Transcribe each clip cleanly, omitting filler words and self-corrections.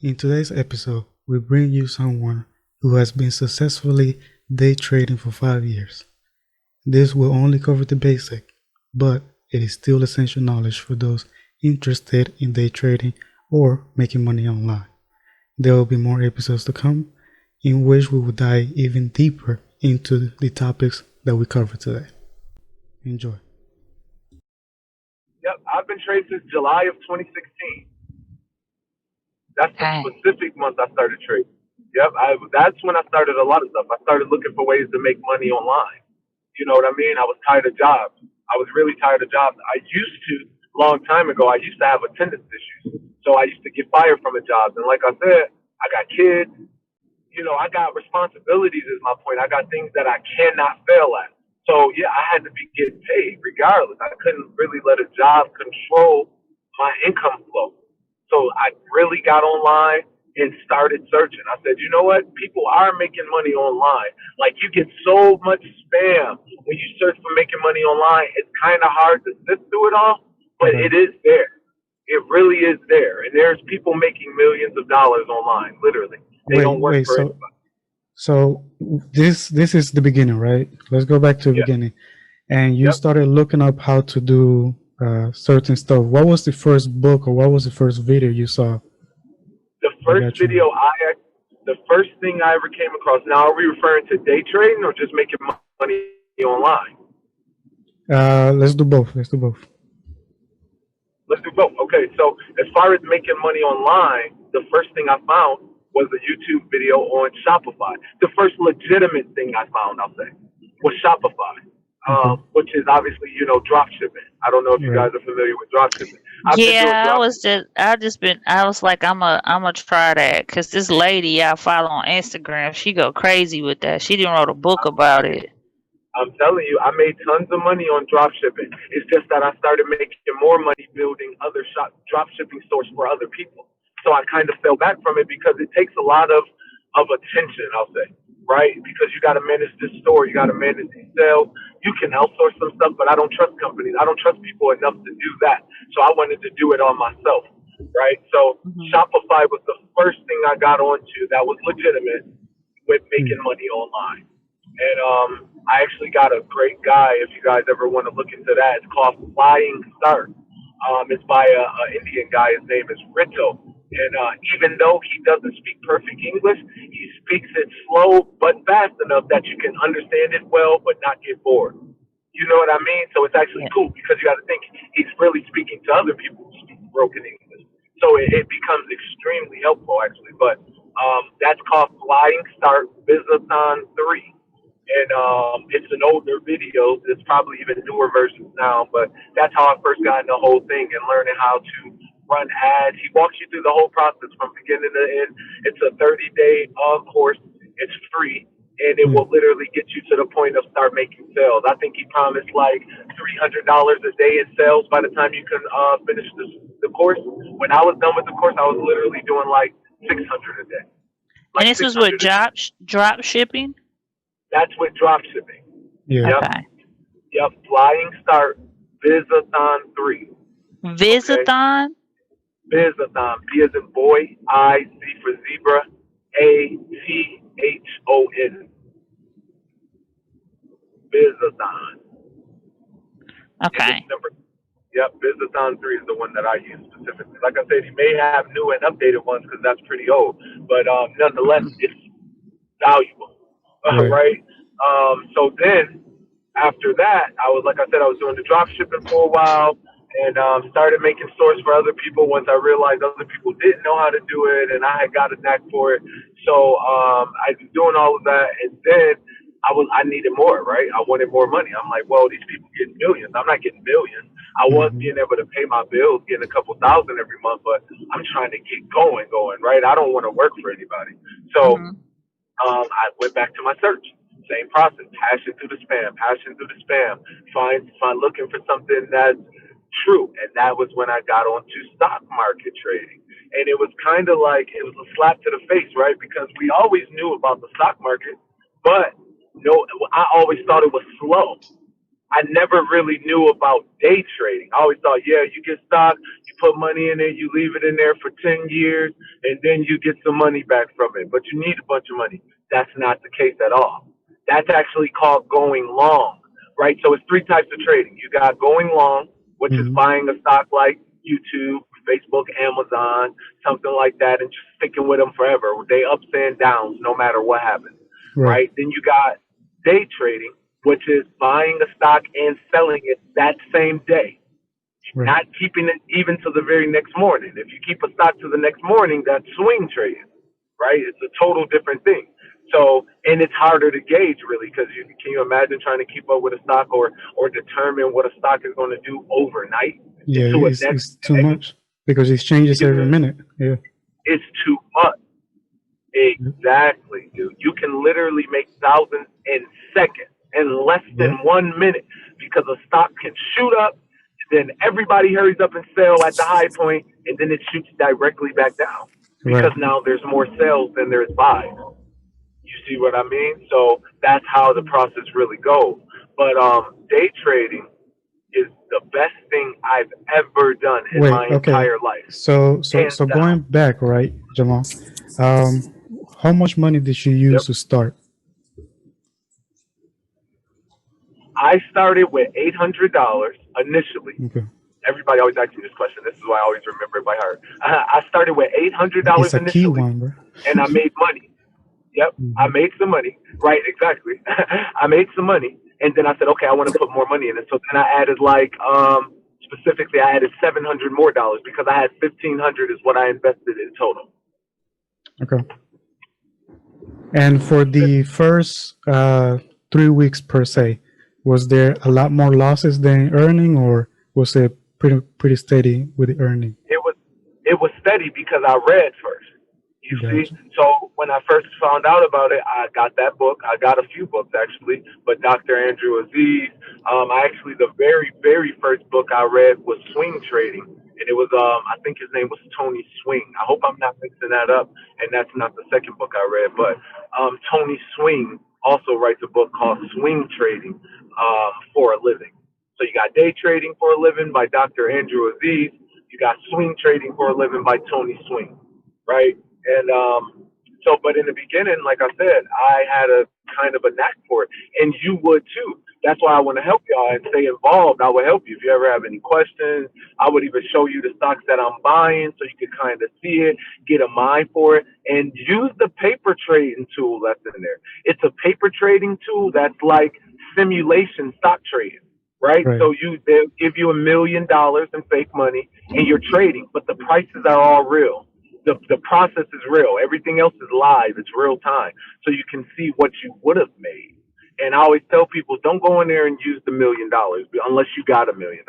In today's episode, we bring you someone who has been successfully day trading for 5 years. This will only cover the basic, but it is still essential knowledge for those interested in day trading or making money online. There will be more episodes to come in which we will dive even deeper into the topics that we cover today. Enjoy. Yep, I've been trading since July of 2016. That's the specific month I started trading. Yep, that's when I started a lot of stuff. I started looking for ways to make money online. You know what I mean? I was tired of jobs. I was really tired of jobs. I used to, a long time ago, I used to have attendance issues. So I used to get fired from a job. And like I said, I got kids. You know, I got responsibilities is my point. I got things that I cannot fail at. So yeah, I had to be getting paid regardless. I couldn't really let a job control my income flow. So I really got online and started searching. I said, you know what? People are making money online. Like you get so much spam when you search for making money online. It's kind of hard to sift through it all, but it is there. It really is there. And there's people making millions of dollars online, literally. They don't work for anybody. So this is the beginning, right? Let's go back to the beginning. And you started looking up how to do certain stuff. What was the first book or what was the first video you saw? The first video the first thing I ever came across. Now, are we referring to day trading or just making money online? Let's do both. Let's do both. Okay, so as far as making money online, the first thing I found was a YouTube video on Shopify. The first legitimate thing I found, I'll say, was Shopify, which is obviously, drop shipping. I don't know if you guys are familiar with drop shipping. I was like, I'm a try that, because this lady I follow on Instagram, she go crazy with that. She didn't wrote a book about it. I'm telling you, I made tons of money on drop shipping. It's just that I started making more money building other drop shipping stores for other people. So I kind of fell back from it because it takes a lot of attention, I'll say, right? Because you got to manage this store, you got to manage these sales. You can outsource some stuff, but I don't trust companies. I don't trust people enough to do that. So I wanted to do it on myself, right? So Shopify was the first thing I got onto that was legitimate with making money online. And I actually got a great guy, if you guys ever want to look into that. It's called Flying Start. It's by an Indian guy. His name is Rito. And even though he doesn't speak perfect English, he speaks it slow but fast enough that you can understand it well but not get bored. You know what I mean? So it's actually cool because you got to think he's really speaking to other people who speak broken English. So it becomes extremely helpful, actually. But that's called Flying Start Business-on 3. And it's an older video. There's probably even newer versions now, but that's how I first got in the whole thing and learning how to run ads. He walks you through the whole process from beginning to end. It's a 30-day course. It's free, and it will literally get you to the point of start making sales. I think he promised like $300 a day in sales by the time you can finish the course. When I was done with the course, I was literally doing like $600 a day. And this was with drop shipping? That's with drop shipping. Yeah. Okay. Yep. Flying Start Bizathon 3. Bizathon? Okay? Bizathon. B as in boy, I, Z for zebra, ATHON. Bizathon. Okay. Yep, Bizathon 3 is the one that I use specifically. Like I said, he may have new and updated ones because that's pretty old, but nonetheless, it's valuable. Right? So then, after that, I was doing the drop shipping for a while and started making stores for other people once I realized other people didn't know how to do it and I had got a knack for it. So I was doing all of that, and then I needed more, right? I wanted more money. I'm like, well, these people getting millions. I'm not getting millions. I was being able to pay my bills, getting a couple thousand every month, but I'm trying to get going, right? I don't want to work for anybody. So I went back to my search. Same process. Passion through the spam. Find looking for something that's true. And that was when I got onto stock market trading. And it was kind of like it was a slap to the face, right? Because we always knew about the stock market, but I always thought it was slow. I never really knew about day trading. I always thought, yeah, you get stock, you put money in it, you leave it in there for 10 years, and then you get some money back from it. But you need a bunch of money. That's not the case at all. That's actually called going long, right? So it's three types of trading. You got going long, which is Hmm. buying a stock like YouTube, Facebook, Amazon, something like that, and just sticking with them forever. They ups and downs, no matter what happens, Right. right? Then you got day trading, which is buying a stock and selling it that same day, Right. not keeping it even to the very next morning. If you keep a stock to the next morning, that's swing trading, right? It's a total different thing. So, and it's harder to gauge really because can you imagine trying to keep up with a stock or determine what a stock is going to do overnight Yeah, into a next it's too day? much because it changes You every know, minute. Yeah. it's too much. Exactly, dude. You can literally make thousands in seconds, in less Yeah. than 1 minute, because a stock can shoot up, then everybody hurries up and sell at the high point, and then it shoots directly back down because Right. now there's more sales than there's buys. You see what I mean? So that's how the process really goes. But day trading is the best thing I've ever done in Wait. my Okay. entire life, So hands going down. back, right, Jamal? Um, how much money did you use Yep. to start? I started with $800 initially. Okay. Everybody always asks me this question. This is why I always remember it by heart. I started with $800 It's a key initially, one, bro. and I made money. Yep, I Hmm. made some money. Right, exactly. I made some money, and then I said, okay, I want to put more money in it. So then I added specifically, I added 700 more dollars because I had 1,500 is what I invested in total. Okay. And for the first 3 weeks per se, was there a lot more losses than earning, or was it pretty steady with the earning? it was it was steady because I read first. You see, Gotcha. so when I first found out about it, I got that book. I got a few books actually, but Dr. Andrew Aziz. I actually the very first book I read was Swing Trading, and it was I think his name was Tony Swing. I hope I'm not mixing that up, and that's not the second book I read, but Tony Swing also writes a book called Swing Trading for a living. So you got Day Trading for a Living by Dr. Andrew Aziz. You got Swing Trading for a Living by Tony Swing, right? And but in the beginning, like I said, I had a kind of a knack for it, and you would too. That's why I want to help y'all and stay involved. I will help you if you ever have any questions. I would even show you the stocks that I'm buying so you can kind of see it, get a mind for it, and use the paper trading tool that's in there. It's a paper trading tool that's like simulation stock trading, right? Right. So they'll give you $1 million in fake money and you're trading, but the prices are all real. The process is real. Everything else is live. It's real time. So you can see what you would have made. And I always tell people, don't go in there and use the $1 million unless you got $1 million.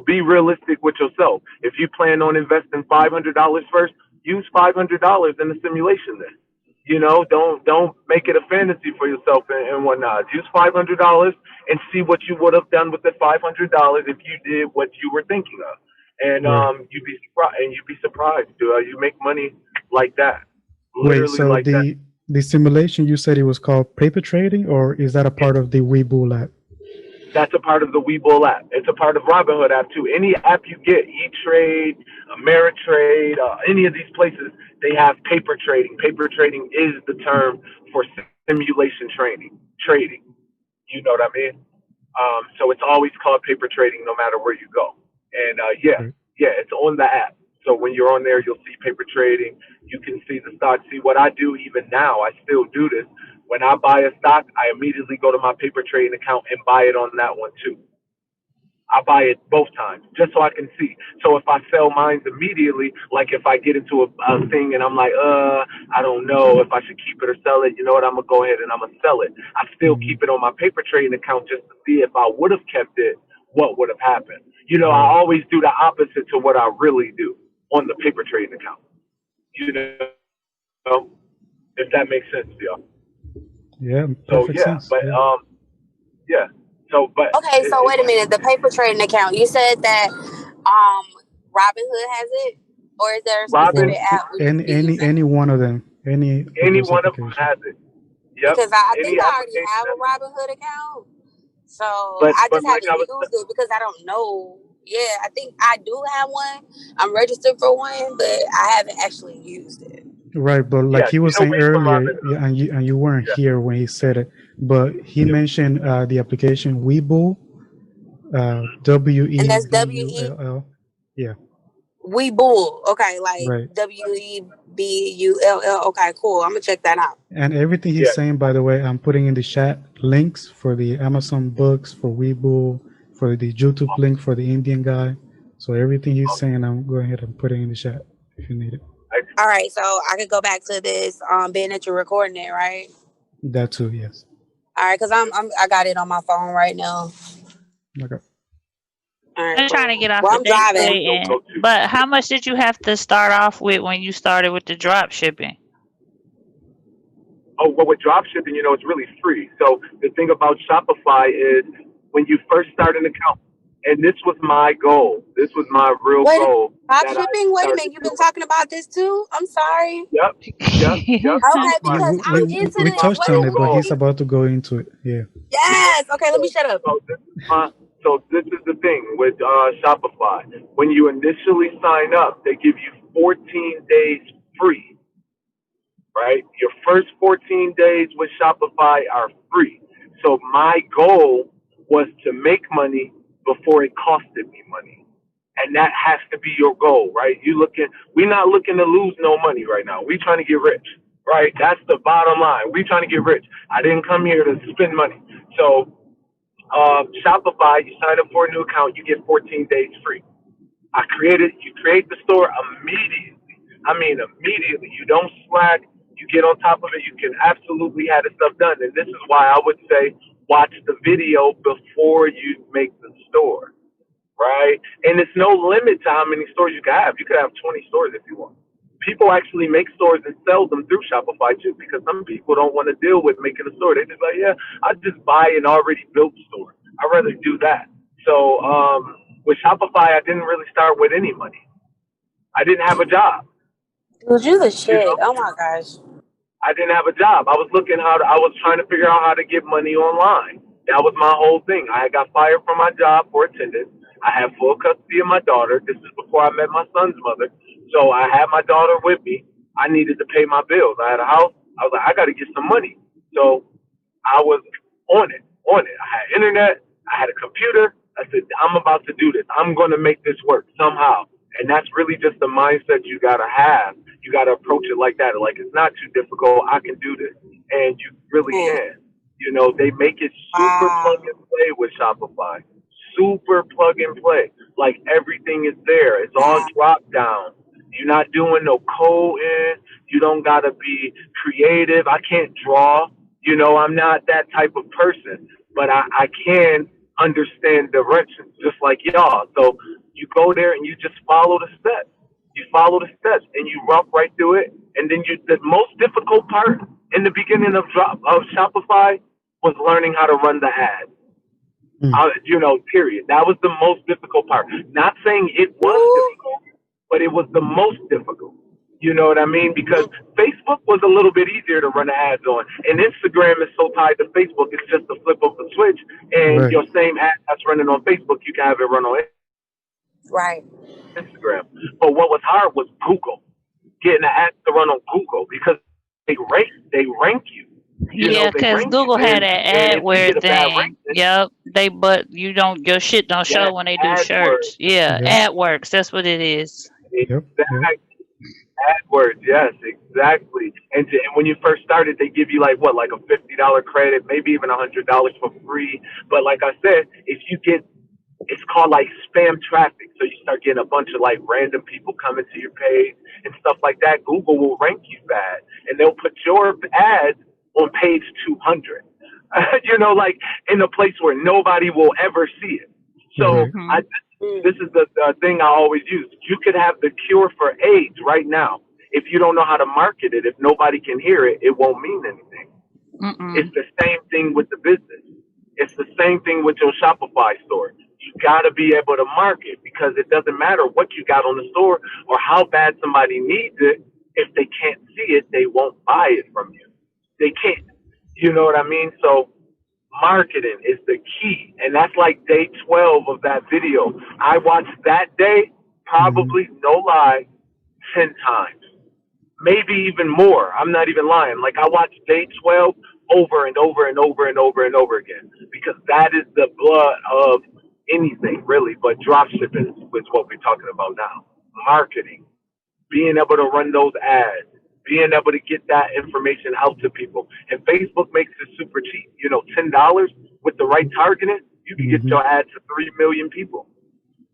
Be realistic with yourself. If you plan on investing $500 first, use $500 in the simulation then. Don't make it a fantasy for yourself and whatnot. Use $500 and see what you would have done with the $500 if you did what you were thinking of. And Right. you'd be surprised. You make money like that, Wait. literally So like that. the simulation you said it was called paper trading, or is that a It, part of the Webull app? that's a part of the Webull app. It's a part of Robinhood app too. Any app you get, E-Trade, Ameritrade, any of these places, they have paper trading. Paper trading is the term for simulation trading. You know what I mean? So it's always called paper trading no matter where you go. And Right. yeah, it's on the app. So when you're on there, you'll see paper trading. You can see the stock. See what I do even now. I still do this. When I buy a stock, I immediately go to my paper trading account and buy it on that one too. I buy it both times just so I can see. So if I sell mines immediately, like if I get into a thing and I'm like, I don't know if I should keep it or sell it, you know what? I'm gonna go ahead and I'm gonna sell it. I still Hmm. keep it on my paper trading account just to see if I would have kept it, what would have happened. I Right. always do the opposite to what I really do on the paper trading account. You know, if that makes sense to y'all. Yeah. So Perfect yeah, sense. but Yeah. yeah. So but Okay, it, so it's wait a minute. The paper trading account. You said that Robinhood has it, or is there a Robin, specific Well, app we should be using? any one of them, any of any those one of them applications. has it. Yep. Because I think Any I already application have has a it. Robinhood account. So I but just like haven't I was used it because I don't know. Yeah, I think I do have one. I'm registered for one, but I haven't actually used it. Right, but like yeah, he you was know, saying wait for earlier, Robin. yeah, and you weren't Yeah, here when he said it, but he yeah. mentioned the application Webull, And that's W-E Webull. Yeah, We Bull. Okay, like right. WEBULL. Okay, cool. I'm gonna check that out. And everything he's Yeah. saying, by the way, I'm putting in the chat links for the Amazon books, for Webull, for the YouTube link for the Indian guy. So everything he's saying, I'm going ahead and putting in the chat if you need it. I, All right, so I could go back to this being that you're recording it, right? That too, yes. All right, because I got it on my phone right now. Okay. All right, I'm trying to cool. get off Well, the I'm day driving. trading. But how much did you have to start off with when you started with the drop shipping? oh, well, with drop shipping, you know, it's really free. So the thing about Shopify is when you first start an account, and this was my goal. This was my real Wait, goal drop that I shipping? Wait a started minute. You've been doing. talking about this too? I'm sorry. Yep, yep. Okay, Yeah, because I'm This into we is this. my touched Wait on real it, a but goal. he's minute. about to go into it. Yeah. Yes. Okay, let me shut up. So this is my, so this is the thing with Shopify. When you initially sign up, they give you 14 days free, right? Your first 14 days with Shopify are free. So my goal was to make money before it costed me money. And that has to be your goal, right? We're not looking to lose no money right now. We trying to get rich, right? That's the bottom line. We trying to get rich. I didn't come here to spend money. So Shopify, you sign up for a new account, you get 14 days free. You create the store immediately. I mean, immediately. You don't slack. You get on top of it. You can absolutely have the stuff done. And this is why I would say watch the video before you make the store, right? And it's no limit to how many stores you can have. You could have 20 stores if you want. People actually make stores and sell them through Shopify too, because some people don't want to deal with making a store. They just like, yeah, I just buy an already built store. I'd rather do that. So with Shopify, I didn't really start with any money. I didn't have a job. Dude, you the You shit. know, Oh my gosh. I didn't have a job. I was trying to figure out how to get money online. That was my whole thing. I got fired from my job for attendance. I had full custody of my daughter. This is before I met my son's mother. So I had my daughter with me. I needed to pay my bills. I had a house. I was like, I got to get some money. So I was on it. I had internet. I had a computer. I said, I'm about to do this. I'm going to make this work somehow. And that's really just the mindset you got to have. You got to approach it like that. Like, it's not too difficult. I can do this. And you really Man, can. You know, they make it super plug wow. and play with Shopify. Super plug and play. Like, everything is there. It's all Wow. drop down. You're not doing no coding. You don't got to be creative. I can't draw. You know, I'm not that type of person, but I can understand directions just like y'all. So you go there and you just follow the steps. You follow the steps and you rough right through it. And then the most difficult part in the beginning of Shopify was learning how to run the ads. Mm. Period. That was the most difficult part. Not saying it was Woo. difficult, but it was the most difficult. You know what I mean? Because Facebook was a little bit easier to run ads on, and Instagram is so tied to Facebook. It's just a flip of the switch, and Right. your same ad that's running on Facebook, you can have it run on Right. Instagram. But what was hard was Google, getting the ads to run on Google because they rank you. You know, Yeah, they cause rank you, Google had and that if you AdWord get a bad thing. ranking, Yep. But you don't your shit don't that show when they do AdWords, shirts. Yeah, Yep. AdWorks, that's what it is. Yep. Yep. exactly. AdWords, yes, exactly. And when you first started, they give you like a $50 credit, maybe even $100 for free. But like I said, if you get, it's called like spam traffic. So you start getting a bunch of like random people coming to your page and stuff like that. Google will rank you bad, and they'll put your ads on page 200. Like in a place where nobody will ever see it. So Right. Mhm. this is the thing I always use. You could have the cure for AIDS right now. If you don't know how to market it, if nobody can hear it, it won't mean anything. It's Mm-mm. the same thing with the business. It's the same thing with your Shopify store. You got to be able to market because it doesn't matter what you got on the store or how bad somebody needs it. If they can't see it, they won't buy it from you. They can't. You know what I mean? So Marketing is the key. And that's like day 12 of that video. I watched that day, Mm-hmm. probably, no lie, 10 times. Maybe even more. I'm not even lying. Like I watched day 12 over and over and over and over and over again because that is the blood of anything really, but drop shipping is what we're talking about now. Marketing, being able to run those ads, being able to get that information out to people. And Facebook makes it super cheap. You know, $10 with the right targeting, you can get Mm-hmm. your ad to 3 million people.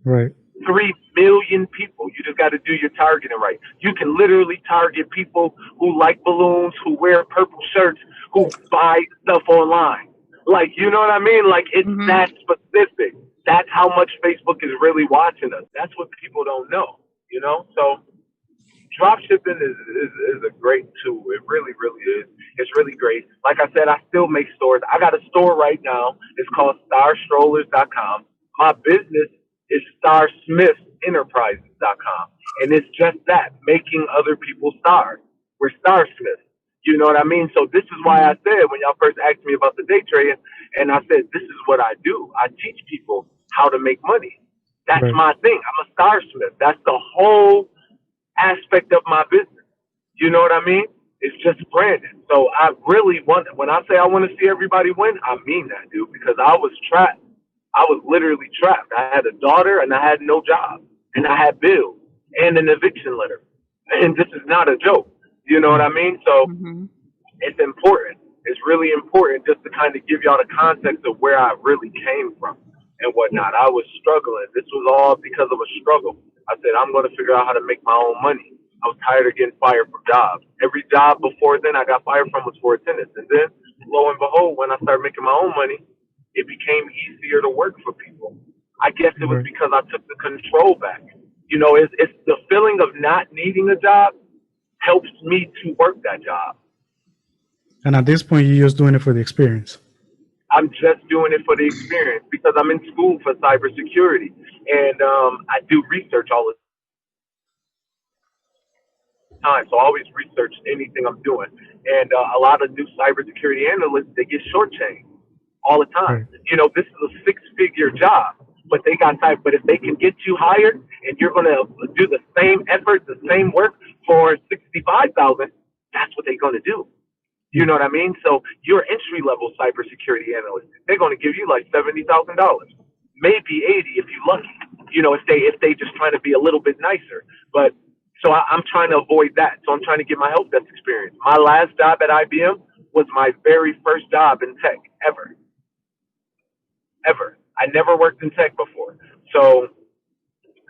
Right. 3 million people. You just got to do your targeting right. You can literally target people who like balloons, who wear purple shirts, who buy stuff online. Like, you know what I mean? Like, it's Mhm. that specific. That's how much Facebook is really watching us. That's what people don't know, you know? So, drop shipping is a great tool. It really, really is. It's really great. Like I said, I still make stores. I got a store right now. It's called starstrollers.com. My business is starsmithsenterprises.com. And it's just that, making other people stars. We're starsmiths. You know what I mean? So this is why I Mhm. said when y'all first asked me about the day trading, and I said, this is what I do. I teach people how to make money. That's Right. my thing. I'm a starsmith. That's the whole aspect of my business. You know what I mean? It's just branding. So I really want, when I say I want to see everybody win, I mean that, dude, because I was trapped. I was literally trapped. I had a daughter and I had no job and I had bills and an eviction letter. And this is not a joke. You know what I mean? So Mhm. it's important. It's really important just to kind of give y'all the context of where I really came from and whatnot. I was struggling. This was all because of a struggle. I said, I'm going to figure out how to make my own money. I was tired of getting fired from jobs. Every job before then I got fired from was for attendance. And then, lo and behold, when I started making my own money, it became easier to work for people. I guess it was Right. because I took the control back. You know, it's the feeling of not needing a job helps me to work that job. And at this point, you're just doing it for the experience. I'm just doing it for the experience because I'm in school for cybersecurity and I do research all the time. So I always research anything I'm doing. And a lot of new cybersecurity analysts, they get shortchanged all the time. Right. You know, this is a six-figure job, but they got time. But if they can get you hired and you're going to do the same effort, the same work for 65,000, that's what they're going to do. You Yeah. know what I mean? So your entry level cybersecurity analyst, they're going to give you like $70,000, maybe 80 if you're lucky. You know, if they just trying to be a little bit nicer. But so I'm trying to avoid that. So I'm trying to get my help desk experience. My last job at IBM was my very first job in tech ever, ever. I never worked in tech before, so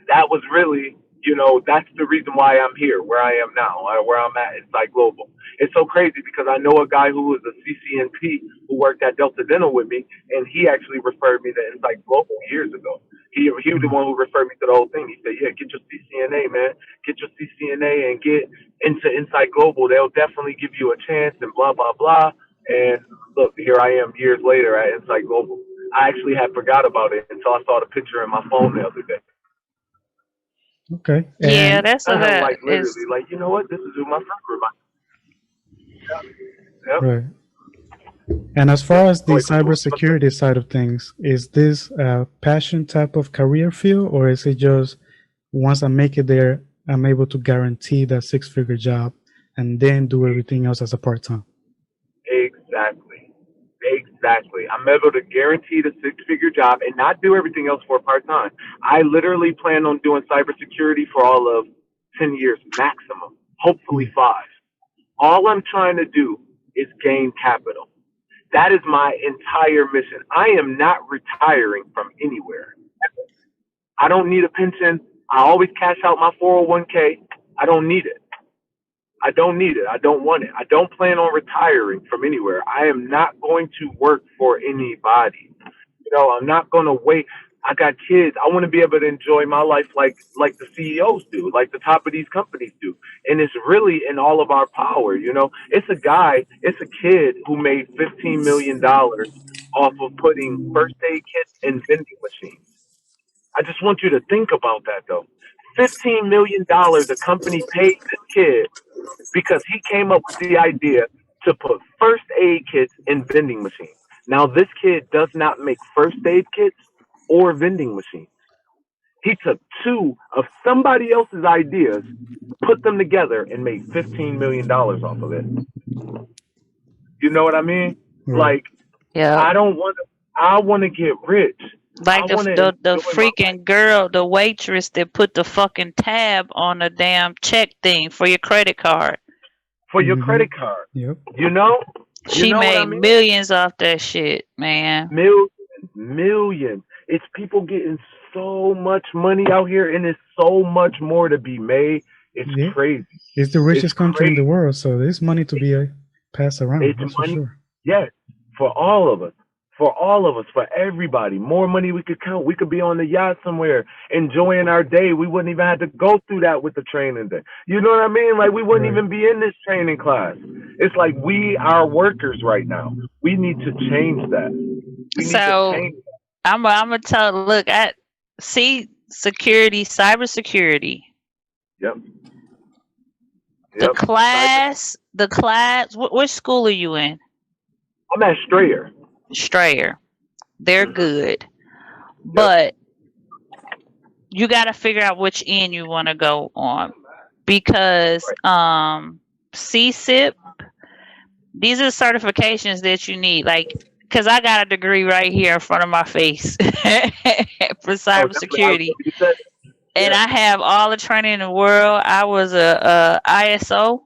that was really, you know, that's the reason why I'm here, where I am now, where I'm at Insight Global. It's so crazy because I know a guy who was a CCNP who worked at Delta Dental with me, and he actually referred me to Insight Global years ago. He was the Mm. one who referred me to the whole thing. He said, "Yeah, get your CCNA, man. Get your CCNA and get into Insight Global. They'll definitely give you a chance." And blah blah blah. And look, here I am years later at Insight Global. I actually had forgot about it until I saw the picture in my phone the other day. Okay. Yeah, And that's what that Like literally, is. like you know what? This is who my friend reminded. Yep, right. And as yep. far as the Go ahead, what you about to say? cybersecurity side of things, is this a passion type of career field, or is it just once I make it there, I'm able to guarantee that six-figure job and then do everything else as a part-time? Exactly, exactly. I'm able to guarantee the six-figure job and not do everything else for part time. I literally plan on doing cybersecurity for all of 10 years maximum, hopefully Mm. 5. All I'm trying to do is gain capital. That is my entire mission. I am not retiring from anywhere. I don't need a pension. I always cash out my 401k. I don't need it. I don't need it. I don't want it. I don't plan on retiring from anywhere. I am not going to work for anybody. You know, I'm not going to wait. I got kids. I want to be able to enjoy my life like the CEOs do, like the top of these companies do. And it's really in all of our power, you know. It's a kid who made $15 million off of putting first aid kits in vending machines. I just want you to think about that though. $15 million a company paid this kid because he came up with the idea to put first aid kits in vending machines. Now, this kid does not make first aid kits or vending machines. He took two of somebody else's ideas, put them together, and made $15 million off of it. You know what I mean? Right. Like, Yeah. I don't want to. I want to get rich. I Like want to the enjoy my life. freaking girl, the waitress that put the fucking tab on the damn check thing for your credit card. For your Mm-hmm. credit card. Yep. You know? You She know what I made mean? millions off that shit, man. Millions, millions. It's people getting so much money out here, and there's so much more to be made. It's Yeah. crazy. It's the It's richest country in the crazy. world, so there's money to be passed around. It's That's for money. sure. Yes, for all of us. For all of us, for everybody. More money we could count. We could be on the yacht somewhere enjoying our day. We wouldn't even have to go through that with the training day. You know what I mean? Like we wouldn't Right. even be in this training class. It's like we are workers right now. We need to change that. We need to So change I'm gonna tell. Look, at see security, cybersecurity. that. Yep. The Yep. class, the class. Which school are you in? I'm at Strayer. Strayer. They're Hmm. good, Yep. but you got to figure out which end you want to go on because Right. CSIP. These are certifications that you need, like. Because I got a degree right here in front of my face for Oh, definitely. I cybersecurity. you said And yeah. I have all the training in the world. I was a ISO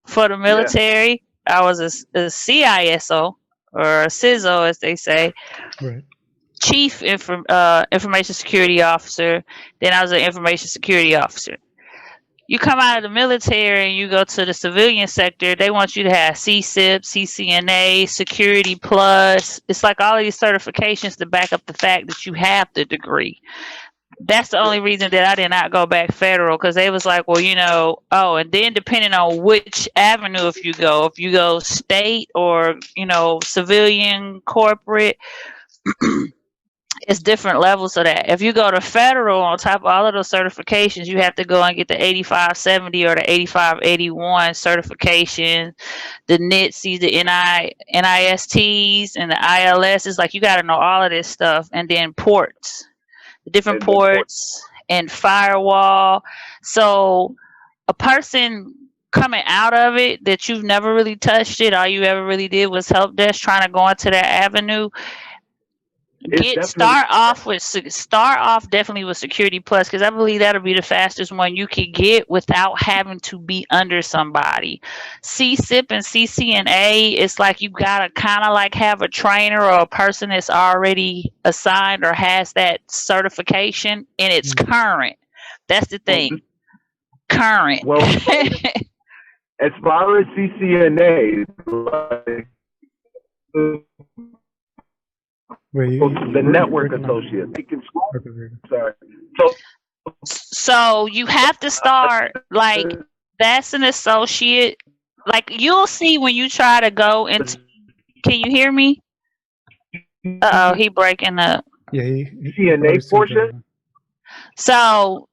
for the Yeah. military. I was a CISO or a CISO, as they say, Right. Chief Information Security Officer. Then I was an Information Security Officer. You come out of the military and you go to the civilian sector, they want you to have CSIP, CCNA, Security Plus. It's like all of these certifications to back up the fact that you have the degree. That's the only reason that I did not go back federal because they was like, well, and then depending on which avenue, if you go state or civilian, corporate, it's different levels of that. If you go to federal, on top of all of those certifications, you have to go and get the 8570 or the 8581 certification, the NITSs, the NISTs, and the ILS. It's like you got to know all of this stuff, and then ports, the different And the port. ports and firewall. So a person coming out of it that you've never really touched it, all you ever really did was help desk trying to go into that avenue. It's definitely Start off definitely with Security Plus because I believe that'll be the fastest one you can get without having to be under somebody. CSIP and CCNA, it's like you gotta kind of like have a trainer or a person that's already assigned or has that certification and it's current. That's the well. thing, current. Well, as far as CCNA, like, Wait, the network associate. Sorry. So So you have to start like that's an associate. Like you'll see when you try to go into. Can you hear me? Oh, he breaking up. Yeah, CNA portion. So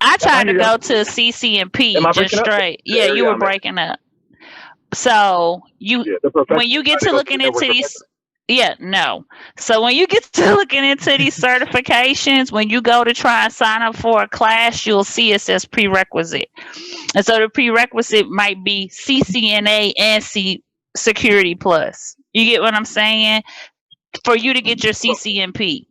I I tried to hear go you. to CCNP Am I just breaking up? straight. Yeah, you were breaking up. So when you get to looking into these. Yeah, no. So when you get to looking into these certifications, when you go to try and sign up for a class, you'll see it says prerequisite. And so the prerequisite might be CCNA and Security Plus. You get what I'm saying? For you to get your CCNP.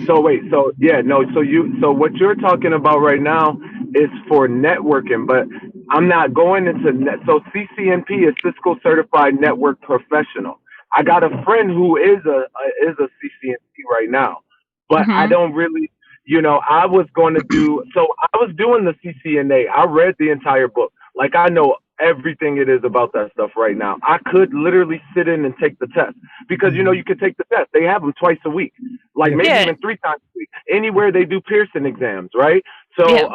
So wait, so yeah, no, so what you're talking about right now is for networking, but I'm not going into net. So CCNP is Cisco Certified Network Professional. I got a friend who is a CCNP right now, but I don't really, I was going to do. So I was doing the CCNA. I read the entire book. Like I know everything it is about that stuff right now. I could literally sit in and take the test because you could take the test. They have them twice a week, like maybe even 3 times a week. Anywhere they do Pearson exams, right? So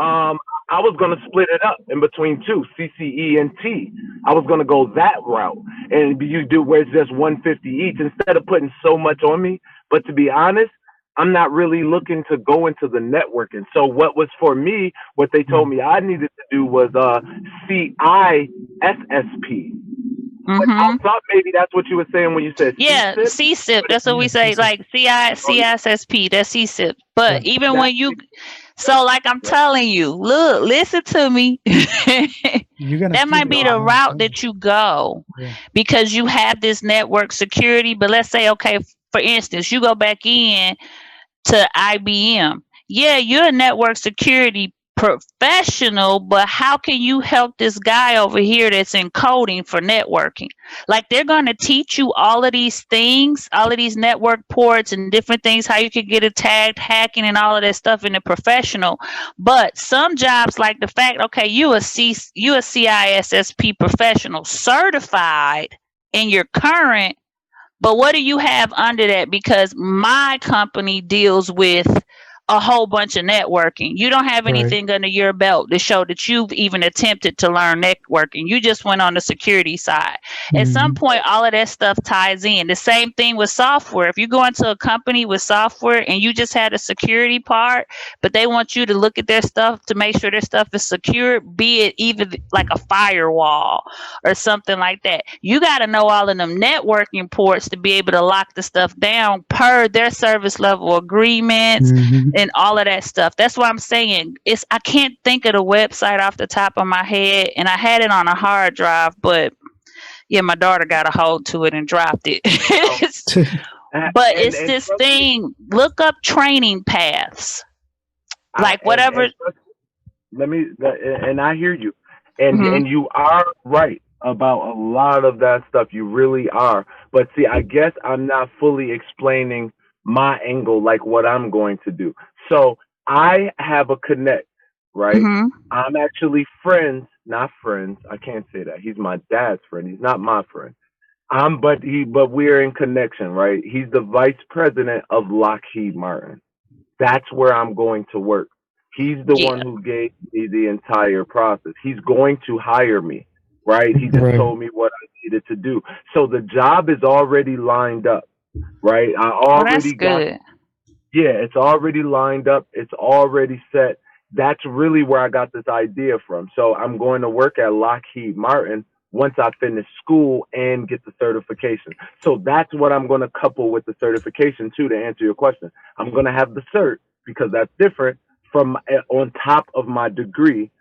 I was gonna split it up in between two, CCE and T. I was gonna go that route, and you do where it's just 150 each instead of putting so much on me. But to be honest, I'm not really looking to go into the networking. So what was for me, what they told me I needed to do was CISSP. But I Mm-hmm. thought maybe that's what you were saying when you said Yeah, CSIP. CSIP. But That's what we Yeah, say, CSIP. like CI, oh yeah, CISSP. That's CSIP. But Right. even that's when you, yep, so like I'm yep. telling you, look, listen to me. You're gonna That still might need No, be to the learn route something. that you go Yeah. because you have this network security. But let's say, okay, for instance, you go back in to IBM. Yeah, you're a network security professional, but how can you help this guy over here that's in coding for networking? Like they're going to teach you all of these things, all of these network ports and different things, how you could get attacked, hacking, and all of that stuff in the professional. But some jobs, like the fact, okay, you a CISSP professional, certified in your current, but what do you have under that? Because my company deals with a whole bunch of networking. You don't have Right. anything under your belt to show that you've even attempted to learn networking. You just went on the security side. At some Hmm. point, all of that stuff ties in. The same thing with software. If you go into a company with software and you just had a security part, but they want you to look at their stuff to make sure their stuff is secure, be it even like a firewall or something like that. You got to know all of them networking ports to be able to lock the stuff down per their service level agreements Hmm. and all of that stuff. That's what I'm saying. It's I can't think of the website off the top of my head, and I had it on a hard drive, but yeah, my daughter got a hold to it and dropped it. no. But it's And this trust me, thing. Look up training paths, I like whatever. and trust let me and I hear you, and Hmm. you are right about a lot of that stuff. You really are. But see, I guess I'm not fully explaining my angle, like what I'm going to do. So I have a connect, right? Hmm. I'm actually friends, not friends. I can't say that. He's my dad's friend. He's not my friend. But we're in connection, right? He's the vice president of Lockheed Martin. That's where I'm going to work. He's the one Yeah. who gave me the entire process. He's going to hire me, right? He just Right. told me what I needed to do. So the job is already lined up, right? I Oh, that's already got, good. yeah, it's already lined up. It's already set. That's really where I got this idea from. So I'm going to work at Lockheed Martin once I finish school and get the certification. So that's what I'm going to couple with the certification too, to answer your question. I'm going to have the cert because that's different from on top of my degree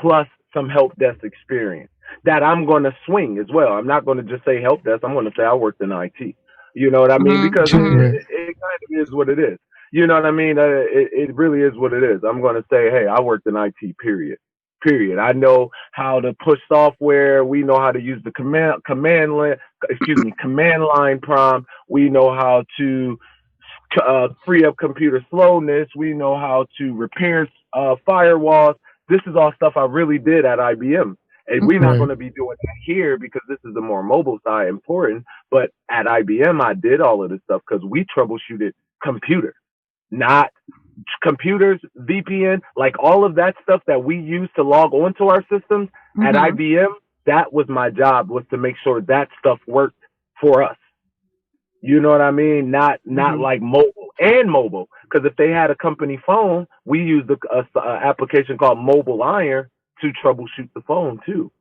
plus some help desk experience that I'm going to swing as well. I'm not going to just say help desk. I'm going to say I worked in IT. You know what I mean? Hmm. Because Hmm. Right. it kind of is what it is. You know what I mean? It really is what it is. I'm going to say, hey, I worked in IT, period. Period. I know how to push software. We know how to use the command line prompt. We know how to free up computer slowness. We know how to repair firewalls. This is all stuff I really did at IBM. And we're Hmm. not Right. going to be doing that here because this is the more mobile side important. But at IBM, I did all of this stuff because we troubleshooted computers, not computers, VPN, like all of that stuff that we use to log onto our systems at Hmm. IBM. That was my job, was to make sure that stuff worked for us. You know what I mean? Not Hmm. like mobile and mobile. Because if they had a company phone, we used a application called Mobile Iron to troubleshoot the phone too.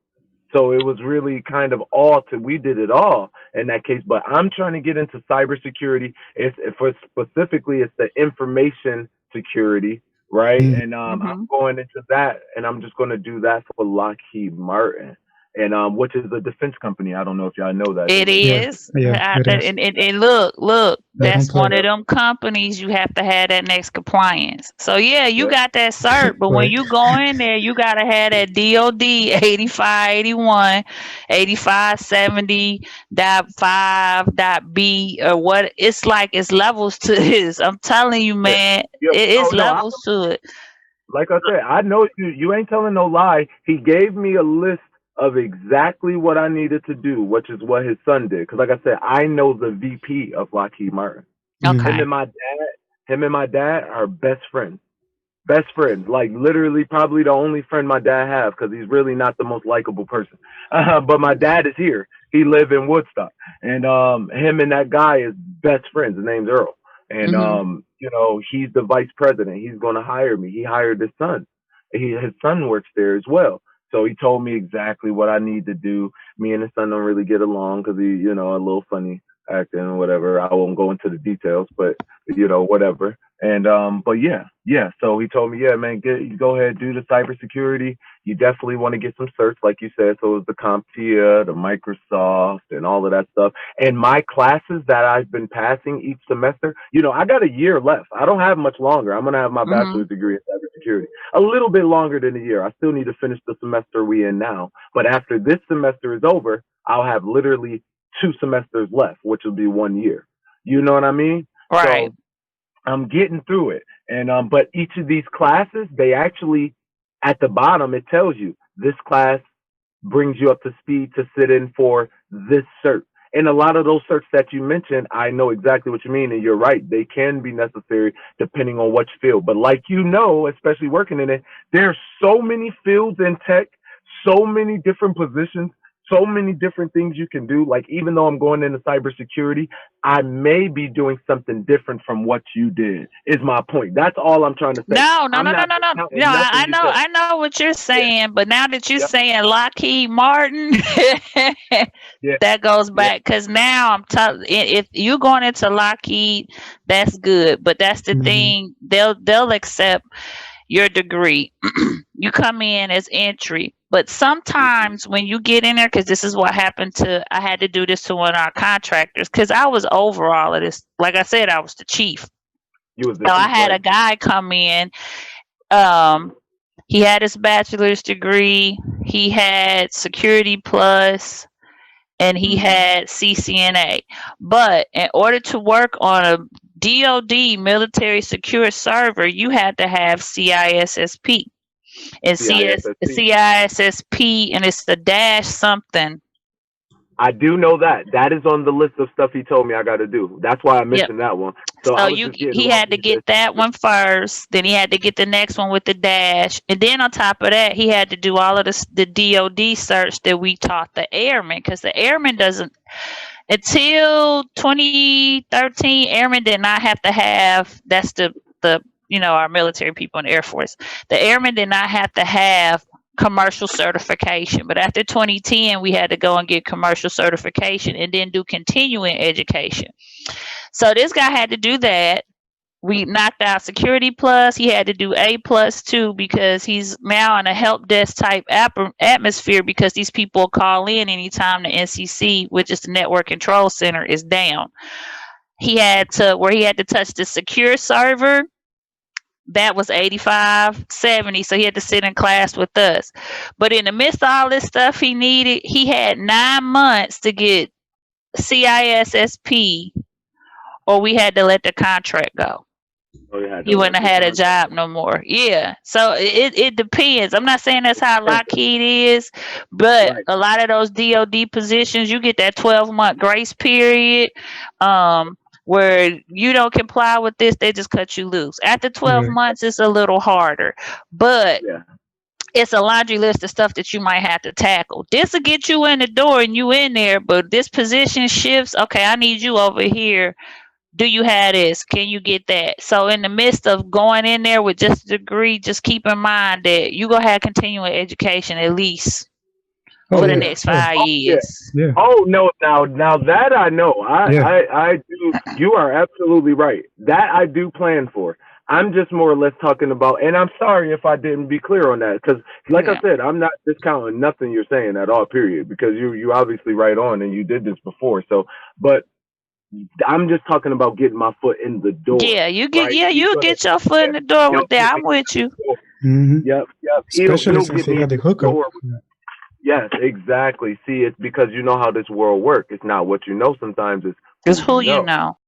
So it was really kind of all to we did it all in that case. But I'm trying to get into cybersecurity. It's for specifically it's the information security, right? Mm. And I'm Hmm. going into that, and I'm just going to do that for Lockheed Martin, and which is a defense company. I don't know if y'all know that they It make Yeah. is. Yeah. It is. And look, They don't that's play. one of Yep, them companies you have to have that next compliance. So yeah, you yep, got that cert, but when Right. you go in there, you gotta have that DOD 8581, 8570.5.B or what it's like it's levels to this. I'm telling you, yeah, man, yep. it Oh is no, levels to it. like I said, I know you. You ain't telling no lie. He gave me a list of exactly what I needed to do, which is what his son did. Because, like I said, I know the VP of Lockheed Martin. Him Hmm. Okay. and my dad, him and my dad are best friends. Best friends, like literally, probably the only friend my dad have because he's really not the most likable person. But my dad is here. He live in Woodstock, and him and that guy is best friends. His name's Earl, and Mhm. he's the vice president. He's going to hire me. He hired his son. His son works there as well. So he told me exactly what I need to do. Me and his son don't really get along because he, a little funny acting or whatever. I won't go into the details, but whatever. And but yeah. So he told me, yeah, man, go ahead, do the cybersecurity. You definitely want to get some certs, like you said. So it was the CompTIA, the Microsoft, and all of that stuff. And my classes that I've been passing each semester, I got a year left. I don't have much longer. I'm gonna have my Hmm. bachelor's degree in cybersecurity a little bit longer than a year. I still need to finish the semester we in now. But after this semester is over, I'll have literally 2 semesters left, which will be 1 year. You know what I mean? Right. So I'm getting through it. And but each of these classes, they actually at the bottom it tells you this class brings you up to speed to sit in for this cert. And a lot of those certs that you mentioned, I know exactly what you mean, and you're right. They can be necessary depending on which field. But like especially working in it, there's so many fields in tech, so many different positions, so many different things you can do. Like even though I'm going into cybersecurity, I may be doing something different from what you did. Is my point. That's all I'm trying to say. No, no, I'm no, no, not no, no. No, discounting nothing you said. I know what you're Yeah, saying, but now that you're yeah, saying Lockheed Martin, yeah, that goes yeah. back because now I'm telling if you going into Lockheed, that's good, but that's the Mm-hmm. thing. They'll accept your degree. You come in as entry. But Mm-hmm. sometimes when you get in there, because this is what happened I had to do this to one of our contractors, because I was over all of this. Like I said, I was the chief. You was the So I chief, had right? a guy come in. Um, he had his bachelor's degree. He had Security Plus, and he Mm-hmm. had CCNA. But in order to work on a DoD military secure server, you had to have CISSP. And CISSP. CISSP, and it's the dash something. I do know that. That is on the list of stuff he told me I got to do. That's why I Yep. mentioned that one. So I So was just getting he lost had when to you said get that secret. one first. Then he had to get the next one with the dash, and then on top of that, he had to do all of the DoD search that we taught the airmen, because the airmen doesn't until 2013. Airmen did not have to have. That's the our military people in the Air Force. The airmen did not have to have commercial certification, but after 2010, we had to go and get commercial certification and then do continuing education. So this guy had to do that. We knocked out Security Plus. He had to do A plus too, because he's now in a help desk type atmosphere, because these people call in anytime the NCC, which is the Network Control Center, is down. He had to touch the secure server. That was 85, 70. So he had to sit in class with us. But in the midst of all this stuff he had 9 months to get CISSP, or we had to let the contract go. Oh, you had He to wouldn't let have the had a contract job go. no more. Yeah. So it depends. I'm not saying that's how Lockheed is, but Right. a lot of those DOD positions, you get that 12-month grace period, where you don't comply with this, they just cut you loose. After 12 Right. months, it's a little harder, but Yeah. it's a laundry list of stuff that you might have to tackle. This will get you in the door and you in there, but this position shifts. Okay, I need you over here. Do you have this? Can you get that? So in the midst of going in there with just a degree, just keep in mind that you gonna have continuing education at least Oh for the yeah. next Oh Yeah.5 years. yeah. Oh no! Now that I know, Yeah. I do. You are absolutely right. That I do plan for. I'm just more or less talking about, and I'm sorry if I didn't be clear on that, because like I Yeah. said, I'm not discounting nothing you're saying at all. Period. Because you obviously right on, and you did this before. So, but I'm just talking about getting my foot in the door. Right? He's You'll gonna, get your foot yeah, in the door he'll with that. get me I'm with in you. the door. Mm-hmm. Yep. Especially He'll since get he me got in the the hookup. door. Yes, exactly. See, it's because you know how this world works. It's not what you know sometimes, it's It's who you who you know. know.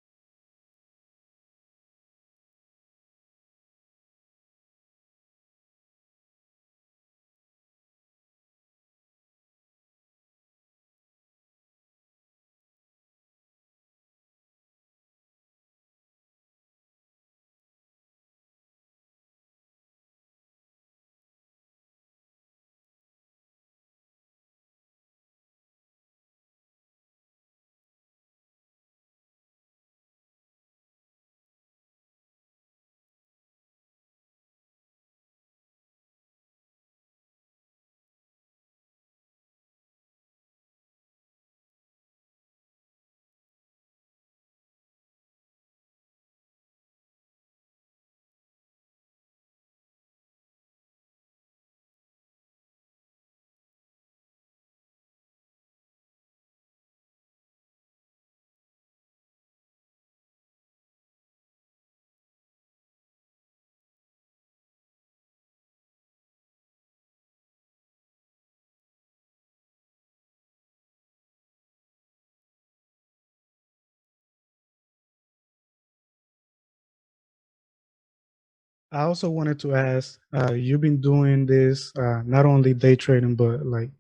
I also wanted to ask, you've been doing this not only day trading, but like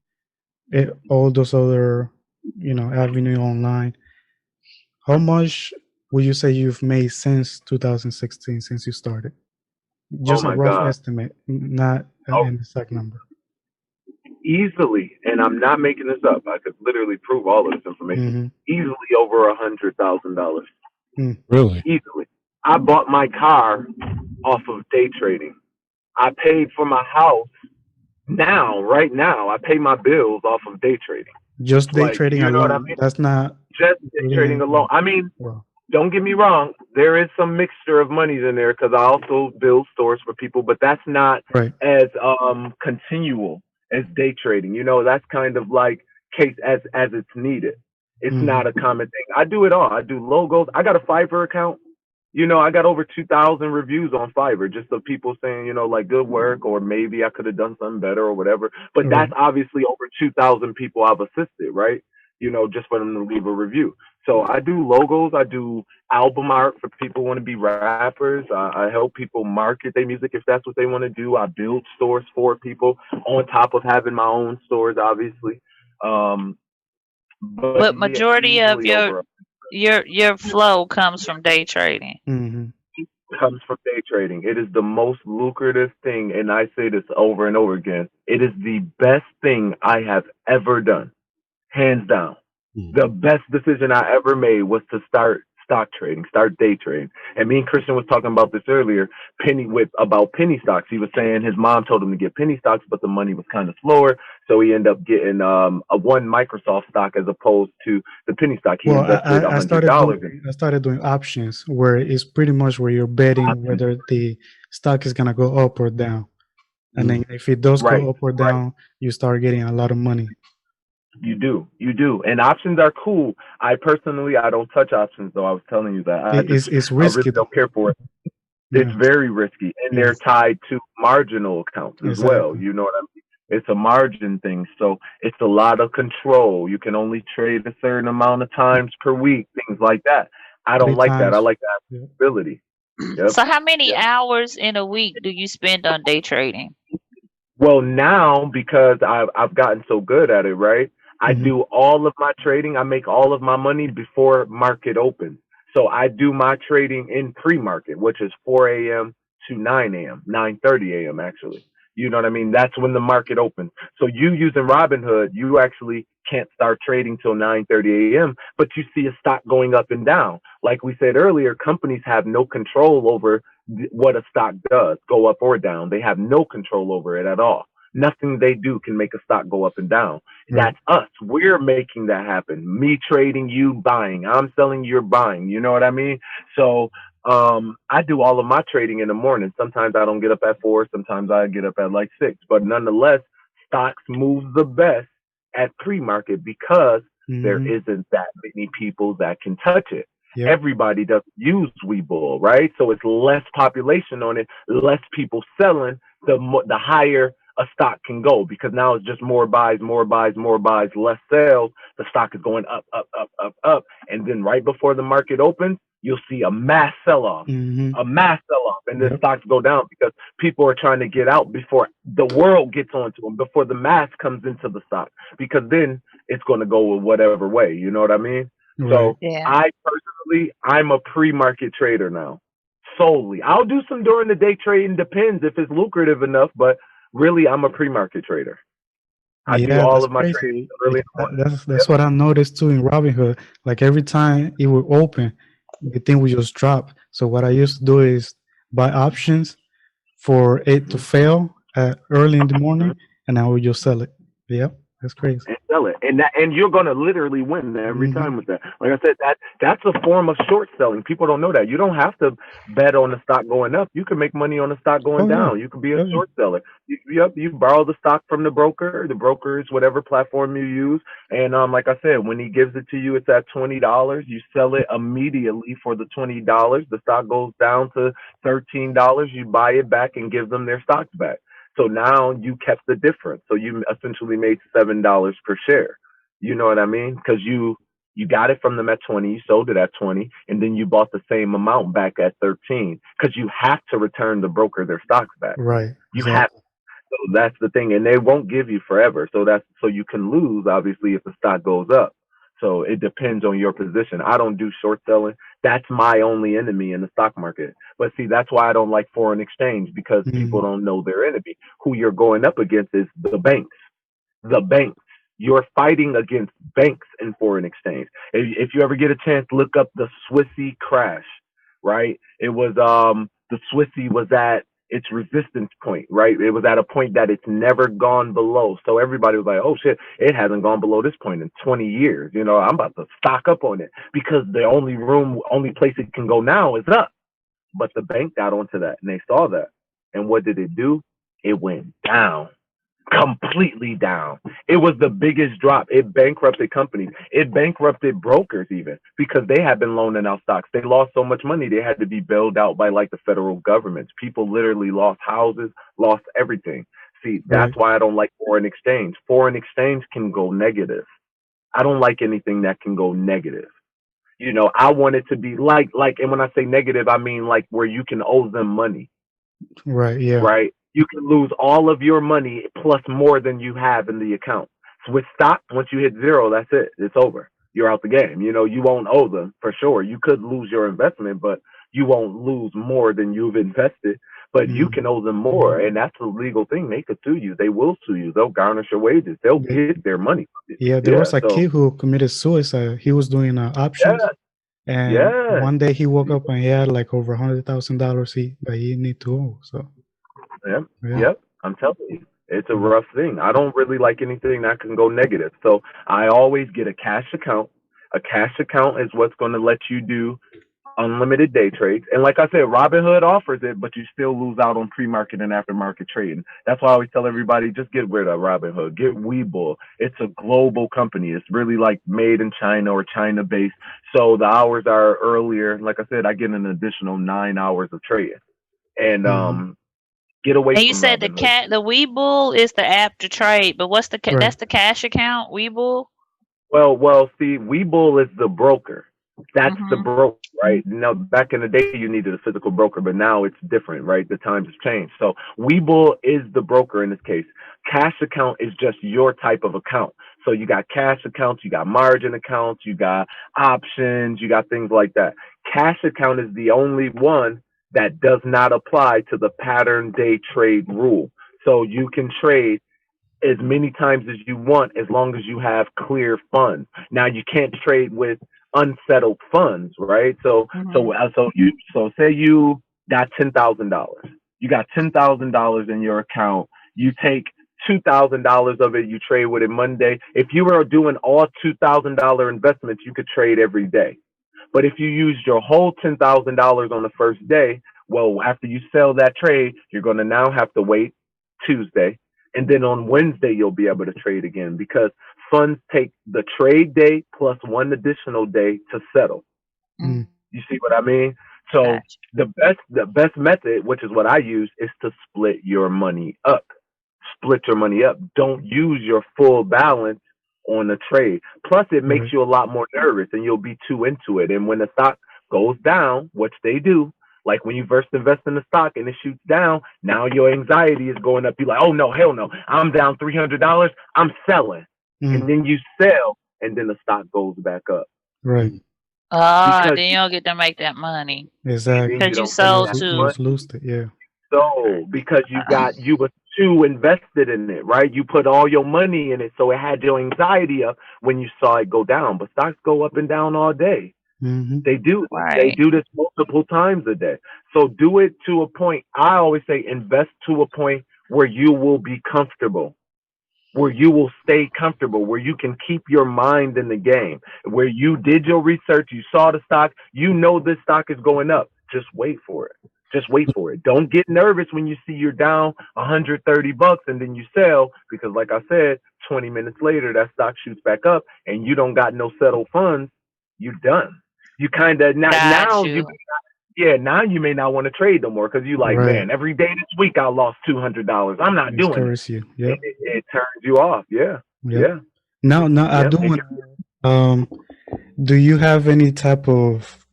all those other, avenue online. How much would you say you've made since 2016, since you started? Oh Just a my rough God. estimate, not Oh, an exact number. easily, and I'm not making this up. I could literally prove all of this information. Mm-hmm. Easily over $100,000. Mm. Really? Easily. I bought my car off of day trading. I paid for my house now, right now. I pay my bills off of day trading. Just day Like, trading you know what I alone. mean? That's not Just day trading including. alone. I mean, Well, don't get me wrong. There is some mixture of monies in there because I also build stores for people, but that's not right. as continual as day trading. You know, that's kind of like case as it's needed. It's Mm-hmm. not a common thing. I do it all. I do logos. I got a Fiverr account. You know, I got over 2,000 reviews on Fiverr just of people saying, you know, like good work or maybe I could have done something better or whatever. But Right. that's obviously over 2,000 people I've assisted, right? You know, just for them to leave a review. So I do logos. I do album art for people who want to be rappers. I help people market their music if that's what they want to do. I build stores for people on top of having my own stores, obviously. Um, but But yeah, majority of easily over your flow comes from day trading. Mm-hmm. comes from day trading. It is the most lucrative thing, and I say this over and over again. It is the best thing I have ever done, hands down. Mm. The best decision I ever made was to start stock trading, start day trading. And me and Christian was talking about this earlier, about penny stocks. He was saying his mom told him to get penny stocks, but the money was kind of slower, so he ended up getting a one Microsoft stock as opposed to the penny stock. He Well, invested I started $100 in. I started doing options where it's pretty much where you're betting Options. whether the stock is gonna go up or down, and then if it does Right, go up or right. down, you start getting a lot of money. You do, and options are cool. I personally, I don't touch options though. I was telling you that. It's I really risky don't though. care for it. It's Yeah, very risky, and they're yes, tied to marginal accounts as well. exactly. You know what I mean? It's a margin thing, so it's a lot of control. You can only trade a certain amount of times per week, things like that. I Three don't like that. I times. like that Yeah. ability. Yep. So how many Yep. hours in a week do you spend on day trading? Well, now because I've gotten so good at it, right? I Mm-hmm. do all of my trading. I make all of my money before market opens. So I do my trading in pre-market, which is 4 a.m. to 9 a.m., 9:30 a.m. actually. You know what I mean? That's when the market opens. So you using Robinhood, you actually can't start trading till 9:30 a.m., but you see a stock going up and down. Like we said earlier, companies have no control over what a stock does, go up or down. They have no control over it at all. Nothing they do can make a stock go up and down. Right. That's us. We're making that happen. Me trading, you buying. I'm selling, you're buying. You know what I mean? So I do all of my trading in the morning. Sometimes I don't get up at 4. Sometimes I get up at like 6. But nonetheless, stocks move the best at pre-market because there Mm-hmm. isn't that many people that can touch it. Yep. Everybody doesn't use Webull, right? So it's less population on it, less people selling. The higher a stock can go because now it's just more buys, more buys, more buys, less sales. The stock is going up, up, up, up, up, and then right before the market opens, you'll see Mm-hmm. a mass sell off, and the Yep. stocks go down because people are trying to get out before the world gets onto them, before the mass comes into the stock, because then it's going to go whatever way. You know what I mean? Right. So Yeah. I personally, I'm a pre-market trader now, solely. I'll do some during the day trading, depends if it's lucrative enough, but really, I'm a pre-market trader. I do Yeah, all that's of my trading crazy early in because the morning. that's what I noticed too in Robinhood. Like every time it would open, the thing would just drop. So what I used to do is buy options for it to Yep. fail early in the Mhm. morning, and I would just sell it. Yep, that's crazy. And sell it, and you're gonna literally win every Hmm. time with that. Like I said, that's a form of short selling. People don't know that. You don't have to bet on the stock going up. You can make money on the stock going Oh yeah, down. You could be a oh yeah. short seller. Yep, you borrow the stock from the broker. The broker is whatever platform you use, and like I said, when he gives it to you, it's at $20. You sell it immediately for the $20. The stock goes down to $13. You buy it back and give them their stocks back. So now you kept the difference. So you essentially made $7 per share. You know what I mean? Because You got it from them at 20, you sold it at 20, and then you bought the same amount back at 13 because you have to return the broker their stocks back. Right. You have. Exactly. So that's the thing, and they won't give you forever. So you can lose obviously if the stock goes up. So it depends on your position. I don't do short selling. That's my only enemy in the stock market. But see, that's why I don't like foreign exchange because people don't know their enemy. Who you're going up against is the banks. The banks. You're fighting against banks in foreign exchange. If you ever get a chance, look up the Swissy crash. Right? It was the Swissy was at its resistance point, right? It was at a point that it's never gone below. So everybody was like, oh shit, it hasn't gone below this point in 20 years. You know, I'm about to stock up on it because the only place it can go now is up. But the bank got onto that and they saw that. And what did it do? It went down. Completely down. It was the biggest drop. It bankrupted companies. It bankrupted brokers even because they had been loaning out stocks. They lost so much money they had to be bailed out by like the federal governments. People literally lost houses, lost everything. See, that's why I don't like foreign exchange. Foreign exchange can go negative. I don't like anything that can go negative. You know, I want it to be like, and when I say negative, I mean like where you can owe them money. Right. Yeah. Right? You can lose all of your money plus more than you have in the account. So with stock, once you hit zero, that's it. It's over. You're out the game. You know, you won't owe them for sure. You could lose your investment, but you won't lose more than you've invested. But you can owe them more, and that's a legal thing. They could sue you. They will sue you. They'll garnish your wages. They'll get their money from you. Yeah. There was a kid who committed suicide. He was doing options. And one day he woke up and he had like over $100,000 that he need to owe. So Yep. I'm telling you, it's a rough thing. I don't really like anything that can go negative. So I always get a cash account. A cash account is what's going to let you do unlimited day trades. And like I said, Robinhood offers it, but you still lose out on pre-market and aftermarket trading. That's why I always tell everybody, just get rid of Robinhood. Get Webull. It's a global company. It's really like made in China or China-based. So the hours are earlier. Like I said, I get an additional 9 hours of trading. And get away And from you said the Robinhood. the Webull is the app to trade, but what's the that's the cash account, Webull? Well, see, Webull is the broker. That's the broker, right? Now, back in the day, you needed a physical broker, but now it's different, right? The times have changed. So Webull is the broker in this case. Cash account is just your type of account. So you got cash accounts, you got margin accounts, you got options, you got things like that. Cash account is the only one that does not apply to the pattern day trade rule. So you can trade as many times as you want as long as you have clear funds. Now you can't trade with unsettled funds, right? So say you got $10,000. You got $10,000 in your account. You take $2,000 of it, you trade with it Monday. If you were doing all $2,000 investments, you could trade every day. But if you used your whole $10,000 on the first day, well, after you sell that trade, you're going to now have to wait Tuesday. And then on Wednesday, you'll be able to trade again because funds take the trade day plus one additional day to settle. You see what I mean? So the best method, which is what I use, is to split your money up. Split your money up. Don't use your full balance on a trade. Plus, it makes you a lot more nervous and you'll be too into it. And when the stock goes down, which they do, like when you first invest in the stock and it shoots down, now your anxiety is going up. You're like, oh no, hell no, I'm down $300. I'm selling. And then you sell and then the stock goes back up. Right. Then you don't get to make that money. Exactly. Because you sold too. Lost it, yeah. So because you were too invested in it, right? You put all your money in it, so it had your anxiety up when you saw it go down. But stocks go up and down all day. They do. Right. They do this multiple times a day. So do it to a point. I always say invest to a point where you will be comfortable, where you will stay comfortable, where you can keep your mind in the game, where you did your research, you saw the stock, you know this stock is going up. Just wait for it. Just wait for it. Don't get nervous when you see you're down $130 and then you sell because, like I said, 20 minutes later that stock shoots back up and you don't got no settled funds. You're done. You kind of now you may not want to trade no more because you like, man, every day this week I lost $200. I'm not doing it. You. Yep. It turns you off. Yeah. Now I do want Do you have any type of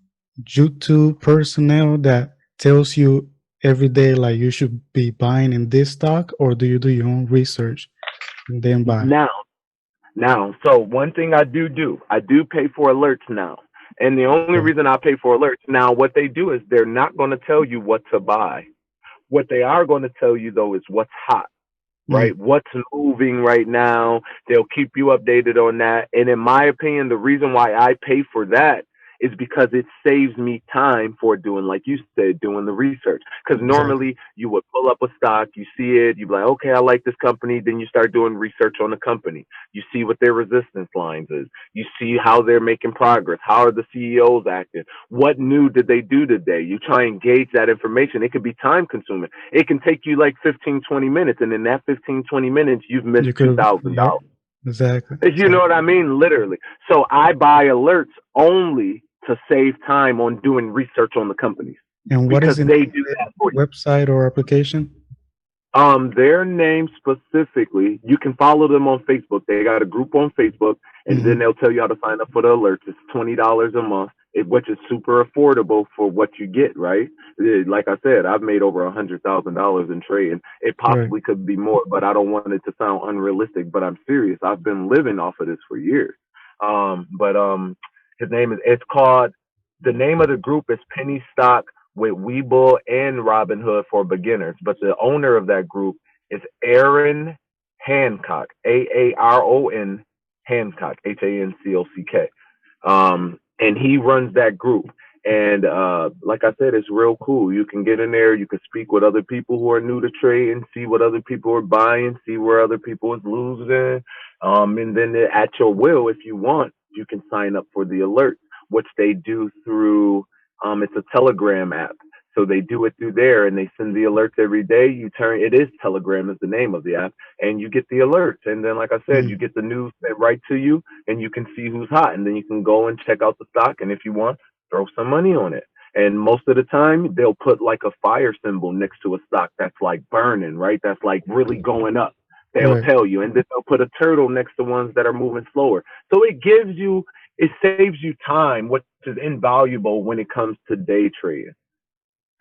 YouTube personnel that tells you every day like you should be buying in this stock, or do you do your own research and then buy? Now, so one thing I do pay for alerts now. And the only Okay. reason I pay for alerts now, what they do is they're not going to tell you what to buy. What they are going to tell you though is what's hot, right? Mm, What's moving right now. They'll keep you updated on that. And in my opinion, the reason why I pay for that is because it saves me time for doing, like you said, doing the research. Because exactly. normally you would pull up a stock, you see it, you be like, okay, I like this company. Then you start doing research on the company. You see what their resistance lines is. You see how they're making progress. How are the CEOs acting? What new did they do today? You try and gauge that information. It could be time consuming. It can take you like 15, 20 minutes. And in that 15, 20 minutes, you've missed You could have, yep, $2,000. exactly, You know what exactly. I mean? Literally. So I buy alerts only to save time on doing research on the companies And what is because the name they of do that for the you. website or application? Their name specifically, you can follow them on Facebook. They got a group on Facebook, and then Mm-hmm. they'll tell you how to sign up for the alerts. It's $20 a month, which is super affordable for what you get. Right? Like I said, I've made over $100,000 in trading. It Right. possibly could be more, but I don't want it to sound unrealistic. But I'm serious. I've been living off of this for years. But his name is. It's called. The name of the group is Penny Stock with Webull and Robinhood for beginners. But the owner of that group is Aaron Hancock, Aaron Hancock, Hancock. And he runs that group. And like I said, it's real cool. You can get in there, you can speak with other people who are new to trading, see what other people are buying, see where other people is losing. And then at your will, if you want, you can sign up for the alerts, which they do through it's a Telegram app. So they do it through there and they send the alerts every day. It is Telegram is the name of the app, and you get the alerts. And then, like I said, you Mm, get the news sent right to you and you can see who's hot. And then you can go and check out the stock. And if you want, throw some money on it. And most of the time, they'll put like a fire symbol next to a stock that's like burning, right? That's like really going up. They'll right. tell you. And then they'll put a turtle next to ones that are moving slower. So it saves you time, which is invaluable when it comes to day trading.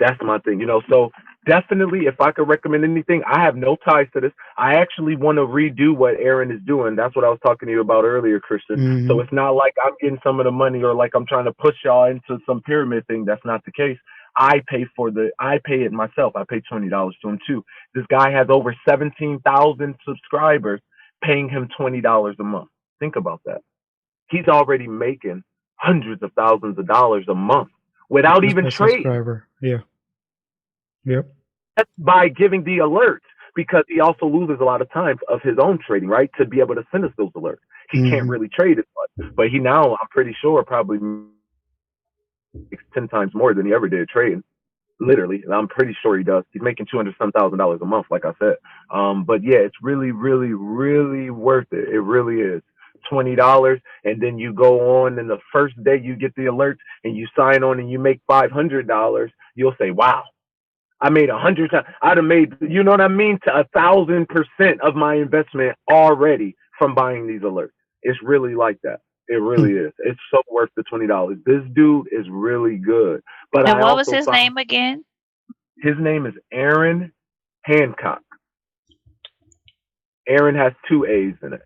That's my thing, So definitely, if I could recommend anything, I have no ties to this. I actually want to redo what Aaron is doing. That's what I was talking to you about earlier, Christian. So Mm-hmm. it's not like I'm getting some of the money or like I'm trying to push y'all into some pyramid thing. That's not the case. I pay it myself. I pay $20 to him too. This guy has over 17,000 subscribers paying him $20 a month. Think about that. He's already making hundreds of thousands of dollars a month without Just even a trading. subscriber. Yeah. Yep. That's by giving the alerts because he also loses a lot of time of his own trading, right? To be able to send us those alerts. He can't Mm-hmm. really trade as much, but he now, I'm pretty sure, probably makes 10 times more than he ever did trading. Literally, and I'm pretty sure he does. He's making 200 some $1,000s a month, like I said. But yeah, it's really, really, really worth it. It really is. $20, and then you go on, and the first day you get the alerts, and you sign on, and you make $500. You'll say, "Wow, I made 100 times. I'd have made, you know what I mean, to 1,000% of my investment already from buying these alerts." It's really like that. It really is. It's so worth the $20. This dude is really good. But And I what was also his found name again? his name is Aaron Hancock. Aaron has two A's in it.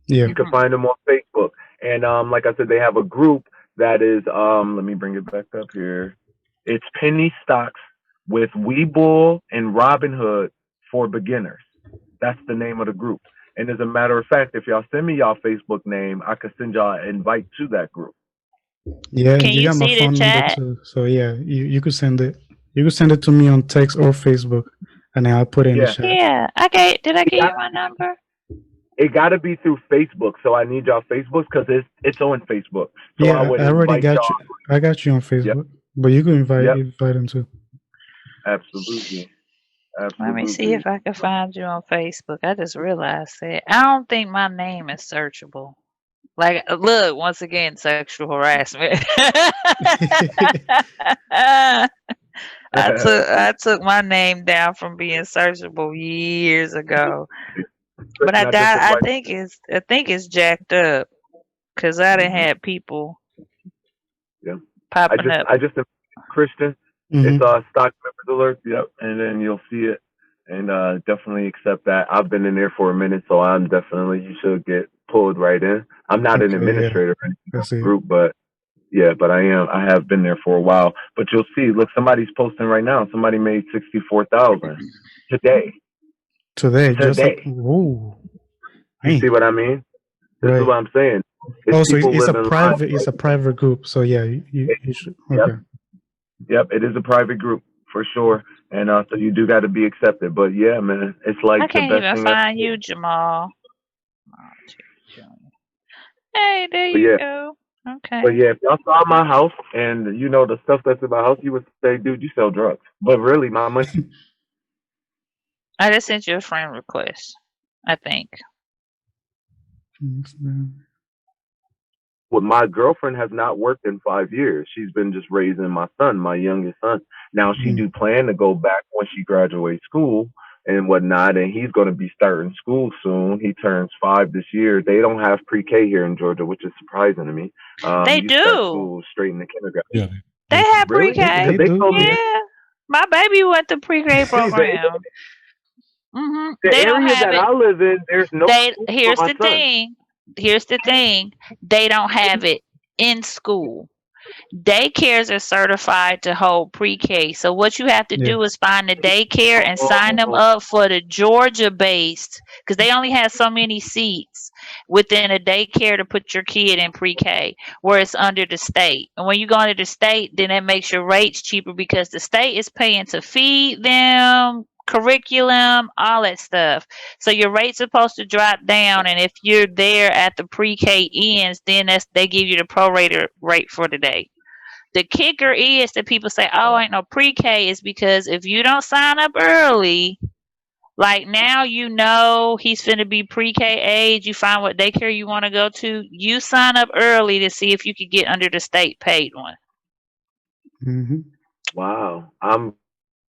Yeah. You can Hmm. find him on Facebook. And like I said, they have a group that is let me bring it back up here. It's Penny Stocks with Webull and Robinhood for beginners. That's the name of the group. And as a matter of fact, if y'all send me y'all Facebook name, I could send y'all an invite to that group. Yeah, Can and you you got my see the phone number chat? too. So yeah, you could send it. You could send it to me on text or Facebook, and then I'll put it in the Yeah. chat. Yeah. Okay. Did I It give got you my number? it got to be through Facebook. So I need y'all Facebooks because it's on Facebook. So I Yeah, would I already invite got y'all. you. I got you on Yep. Facebook, but you can Yep. invite him too. Absolutely. Let me see Absolutely. if I can find you on Facebook. I just realized that. I don't think my name is searchable. Like, look, once again, sexual harassment. I took my name down from being searchable years ago, but I Not just doubt. a white. I think it's jacked up because I didn't Mm-hmm. have people. popping up. I just Christian. It's Mm-hmm. stock members alert. Yep, and then you'll see it, and definitely accept that. I've been in there for a minute, so I'm definitely you should get pulled right in. I'm not an Okay, yeah, administrator or anything I of the see. group, but yeah, but I am. I have been there for a while. But you'll see. Look, somebody's posting right now. Somebody made 64,000 today. Today, just like, Today. whoa, You see man, what I mean? This is right. what I'm saying. It's Oh, so people living life. it's a private group. So yeah, you should. Yep, Okay. yep. It is a private group for sure, and so you do got to be accepted. But yeah, man, it's I like the can't best even thing ever. find you, Jamal. Hey, there But you yeah, go. but Okay. yeah, if y'all saw my house and you know the stuff that's in my house, you would say, dude, you sell drugs. But really, my money I just sent you a friend request, I think. with my girlfriend has not worked in 5 years. She's been just raising my son, my youngest son. Now she Mm, do plan to go back when she graduates school and whatnot, and he's going to be starting school soon. He turns 5 this year. They don't have pre-K here in Georgia, which is surprising to me. They You start do. school straight in the kindergarten. Yeah, They they have do. Really? pre-K. Because they they do, told me yeah. Yeah. My baby went to pre-K the, program. the They don't area have that it. I live in, there's no They school for here's my the son. thing. Here's the thing. They don't have it in school. Daycares are certified to hold pre-K. So what you have to Yeah. do is find the daycare and sign them Oh, up for the Georgia based because they only have so many seats within a daycare to put your kid in pre-K where it's under the state. And when you go under the state, then that makes your rates cheaper because the state is paying to feed them, curriculum, all that stuff. So your rate's supposed to drop down, and if you're there at the pre-K ends, then they give you the prorated rate for the day. The kicker is that people say, "Oh, ain't no pre-K," is because if you don't sign up early, like now you know he's finna be pre-K age, you find what daycare you want to go to, you sign up early to see if you could get under the state paid one. Mm-hmm. wow. I'm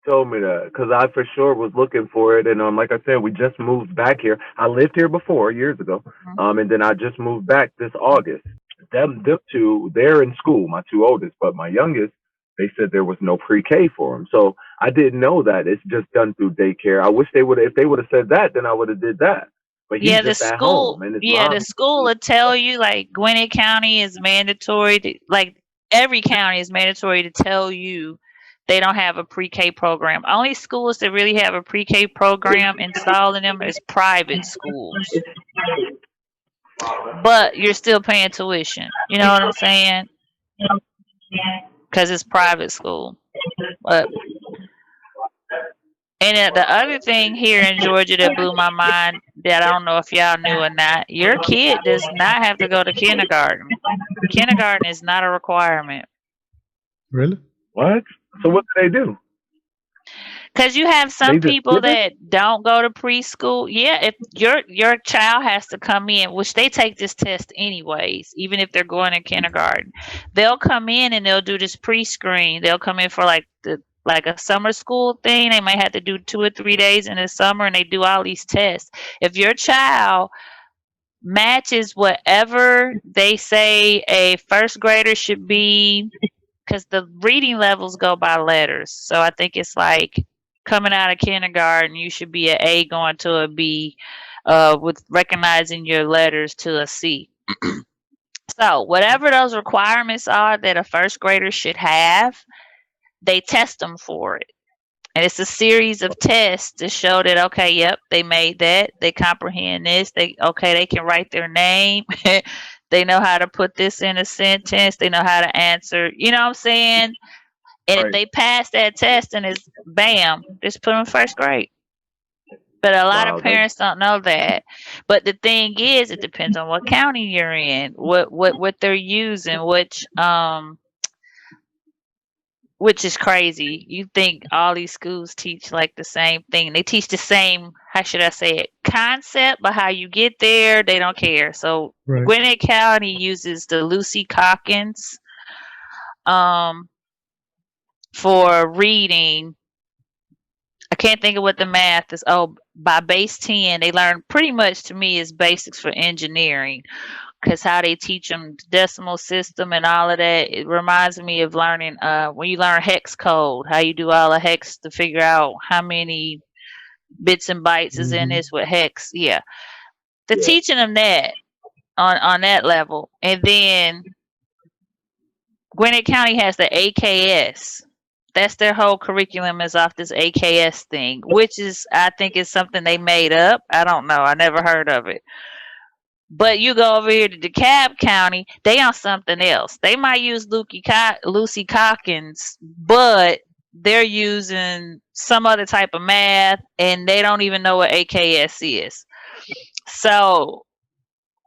told me that because I for sure was looking for it, and like I said, we just moved back here. I lived here before years ago, Mhm. and then I just moved back this August. Them two, they're in school, my two oldest, but my youngest, they said there was no pre-K for him, so I didn't know that. It's just done through daycare. I wish they would, if they would have said that, then I would have did that. But he's just at home, and his The mom. school will tell you like Gwinnett County is mandatory to, like every county is mandatory to tell you they don't have a pre-K program. Only schools that really have a pre-K program installed in them is private schools. But you're still paying tuition. You know what I'm saying? Because it's private school. But the other thing here in Georgia that blew my mind that I don't know if y'all knew or not, your kid does not have to go to kindergarten. Kindergarten is not a requirement. Really? What? So what do they do? Because you have They some just people give it. that don't go to preschool. Yeah, if your child has to come in, which they take this test anyways, even if they're going in kindergarten, they'll come in and they'll do this pre-screen. They'll come in for like a summer school thing. They might have to do 2 or 3 days in the summer, and they do all these tests. If your child matches whatever they say a first grader should be, because the reading levels go by letters. So I think it's like coming out of kindergarten, you should be an A going to a B, with recognizing your letters to a C. So whatever those requirements are that a first grader should have, they test them for it. And it's a series of tests to show that okay, yep, they made that, they comprehend this, they can write their name, they know how to put this in a sentence, they know how to answer. You know what I'm saying? And if Right. they pass that test, and it's bam, just put them in first grade. But a lot of Wow. That. parents don't know that. But the thing is, it depends on what county you're in, what they're using, which is crazy. You think all these schools teach like the same thing. They teach the same, how should I say it, concept, but how you get there, they don't care. So Right. Gwinnett County uses the Lucy Calkins um, for reading. I can't think of what the math is. Oh, by base 10, they learn pretty much to me is basics for engineering. because how they teach them the decimal system and all of that, it reminds me of learning when you learn hex code, how you do all the hex to figure out how many bits and bytes is in Mm-hmm. this with hex. Yeah, they're Yeah. teaching them that on that level, and then Gwinnett County has the AKS. That's their whole curriculum is off this AKS thing, which is I think is something they made up. I don't know. I never heard of it. But you go over here to DeKalb County, they on something else. They might use Lucy Calkins, but they're using some other type of math, and they don't even know what AKS is. So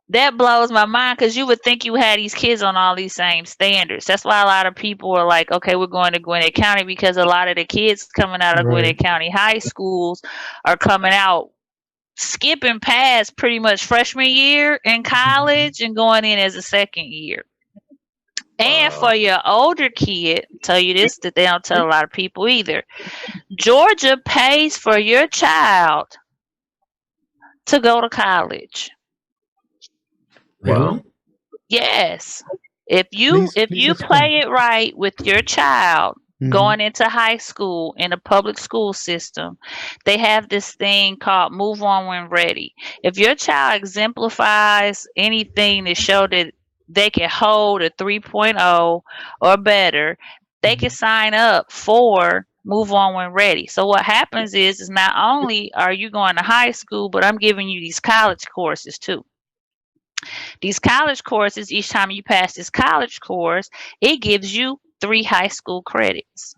that blows my mind because you would think you had these kids on all these same standards. That's why a lot of people are like, okay, we're going to Gwinnett County because a lot of the kids coming out of Right. Gwinnett County high schools are coming out skipping past pretty much freshman year in college and going in as a second year. And Wow. for your older kid, tell you this that they don't tell a lot of people either. Georgia pays for your child to go to college. Wow. Really? Yes. If you Please, if please you explain. play it right with your child Mm-hmm. going into high school in a public school system, they have this thing called Move On When Ready. If your child exemplifies anything to show that they can hold a 3.0 or better, they can sign up for Move On When Ready. So what happens is not only are you going to high school, but I'm giving you these college courses too. These college courses, each time you pass this college course, it gives you 3 high school credits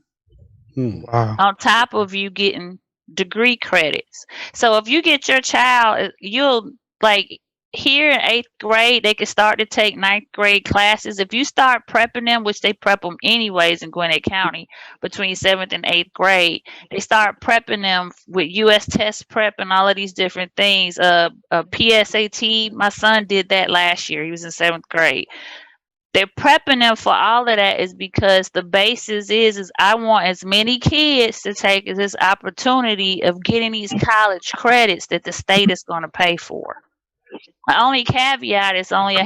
Wow. on top of you getting degree credits. So if you get your child, you'll like here in 8th grade, they can start to take 9th grade classes. If you start prepping them, which they prep them anyways in Gwinnett County between 7th and 8th grade, they start prepping them with U.S. test prep and all of these different things. PSAT, my son did that last year. He was in 7th grade. They're prepping them for all of that is because the basis is I want as many kids to take this opportunity of getting these college credits that the state is going to pay for. The only caveat is only Wow. a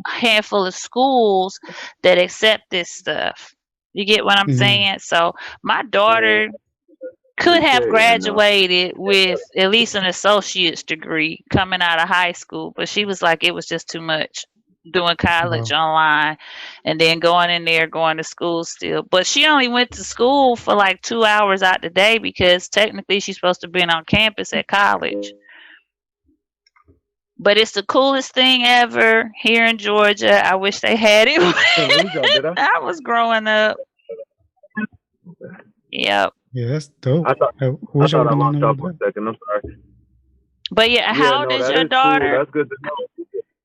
handful of schools that accept this stuff. You get what I'm Mm-hmm. saying? So my Man, daughter could have appreciate it. And graduated with at least an associate's degree coming out of high school, but she was like it was just too much doing college Wow. online and then going in there going to school still. But she only went to school for like 2 hours out the day because technically she's supposed to be on campus at college. But it's the coolest thing ever here in Georgia. I wish they had it hey, when lose y'all, did I? I was growing up. Yep. Yeah, that's dope. I thought I I wish I thought would I have known lost all y'all of for a that. second. I'm sorry. But yeah, Yeah, how old no, is that your is cool. daughter? That's good to know.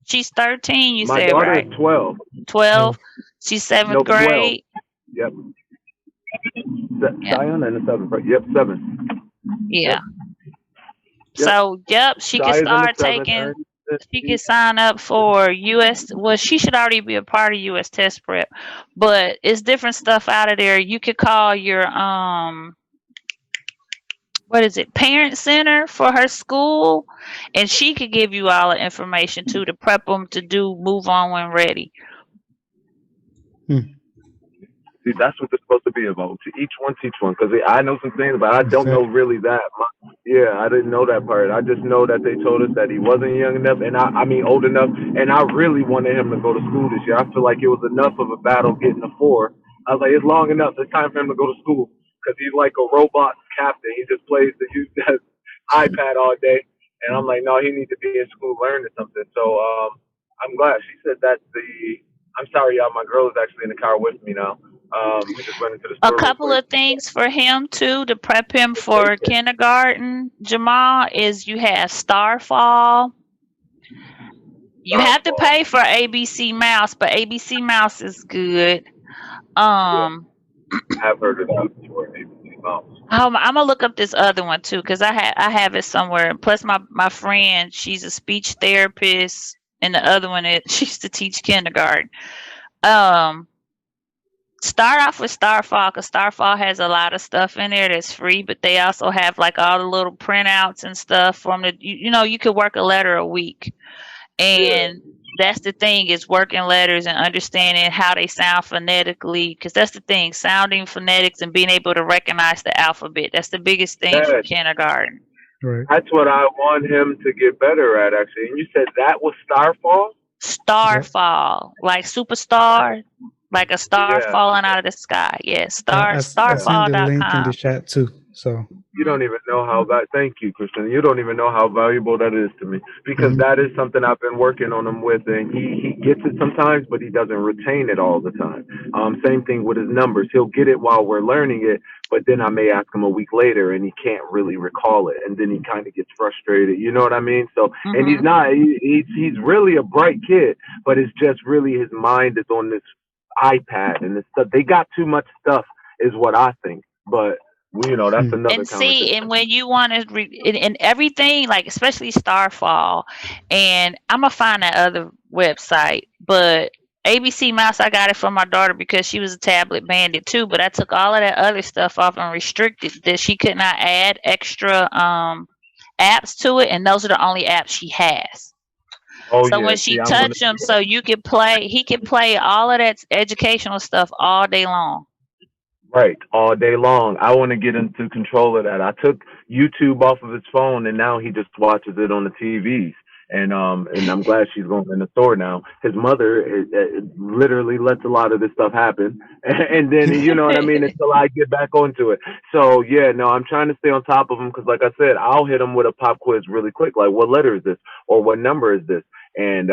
She's 13, you My said, daughter is right? 12. 12. Oh, She's seventh Nope, 12. grade. Yep. Yeah. Cheyenne in the 7th, right? Yep, 7. Yeah. Yep. Yep. So, yep, she could Shy is in the start 7th. taking, Ernest is she in could sign up for US. Well, she should already be a part of US test prep, but it's different stuff out of there. You could call your, what is it, parent center for her school, and she could give you all the information too to prep them to do Move On When Ready. hmm. See, that's what it's supposed to be about. To each one, teach one. Because I know some things, but I don't know Exactly. really that. Yeah, I didn't know that part. I just know that they told us that he wasn't young enough, and I mean old enough. And I really wanted him to go to school this year. I feel like it was enough of a battle getting a 4. I was like, it's long enough. It's time for him to go to school because he's like a robot captain. He just plays the use that iPad all day. And I'm like, no, he needs to be in school learning something. So I'm glad she said that. I'm sorry, y'all. My girl is actually in the car with me now. We just went into the A store real couple quick. of things for him too to prep him for kindergarten, Jamal, is you have Starfall. You have to Starfall. pay for ABC Mouse, but ABC Mouse is good. Yeah, Um, I have heard of that before. ABC Mouse. I'm gonna look up this other one too because I have it somewhere. Plus, my friend, she's a speech therapist, and the other one is she used to teach kindergarten. Um, Start off with Starfall because Starfall has a lot of stuff in there that's free, but they also have like all the little printouts and stuff from the you know you could work a letter a week Yeah. And that's the thing, is working letters and understanding how they sound phonetically, because that's the thing, sounding phonetics and being able to recognize the alphabet. That's the biggest thing for Yes. kindergarten. Right. That's what I want him to get better at, actually. And you said that was Starfall? Yep. Starfall, like superstar, like a star Yeah. falling out of the sky. Yeah, I sent the link in the starfall.com. chat too. So. You don't even know how that. Thank you, Christian. You don't even know how valuable that is to me, because Mhm. that is something I've been working on him with, and he gets it sometimes, but he doesn't retain it all the time. Same thing with his numbers. He'll get it while we're learning it, but then I may ask him a week later, and he can't really recall it, and then he kind of gets frustrated. You know what I mean? So, and he's Mhm. not. He's really a bright kid, but it's just really his mind is on this iPad and this stuff. They got too much stuff, is what I think, but. That's Hmm. another And see, conversation. and when you want to and everything, like especially Starfall, and I'm gonna find that other website, but ABC Mouse, I got it from my daughter because she was a tablet bandit too. But I took all of that other stuff off and restricted that she could not add extra apps to it, and those are the only apps she has. Oh So yeah, when she see, I'm gonna touched them, so you could play, he could play all of that educational stuff all day long. right all day long. I want to get into control of that. I took YouTube off of his phone, and now he just watches it on the TVs. And I'm glad she's going in the store now. His mother literally lets a lot of this stuff happen, and then you know what I mean until I get back onto it. So yeah, no, I'm trying to stay on top of him because, like I said, I'll hit him with a pop quiz really quick, like what letter is this or what number is this, and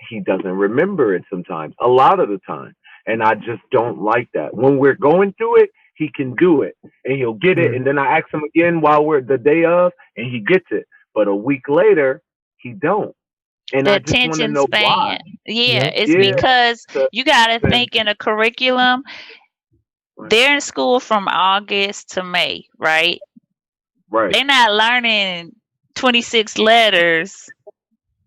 he doesn't remember it sometimes, a lot of the time. And I just don't like that. When we're going through it, he can do it and he'll get it. Right. And then I ask him again while we're the day of and he gets it. But a week later, he don't. And The I just want to attention know why. span. Yeah, Yep. it's Yeah. because So you got to then, think in a curriculum. right. They're in school from August to May, right? Right. They're not learning 26 letters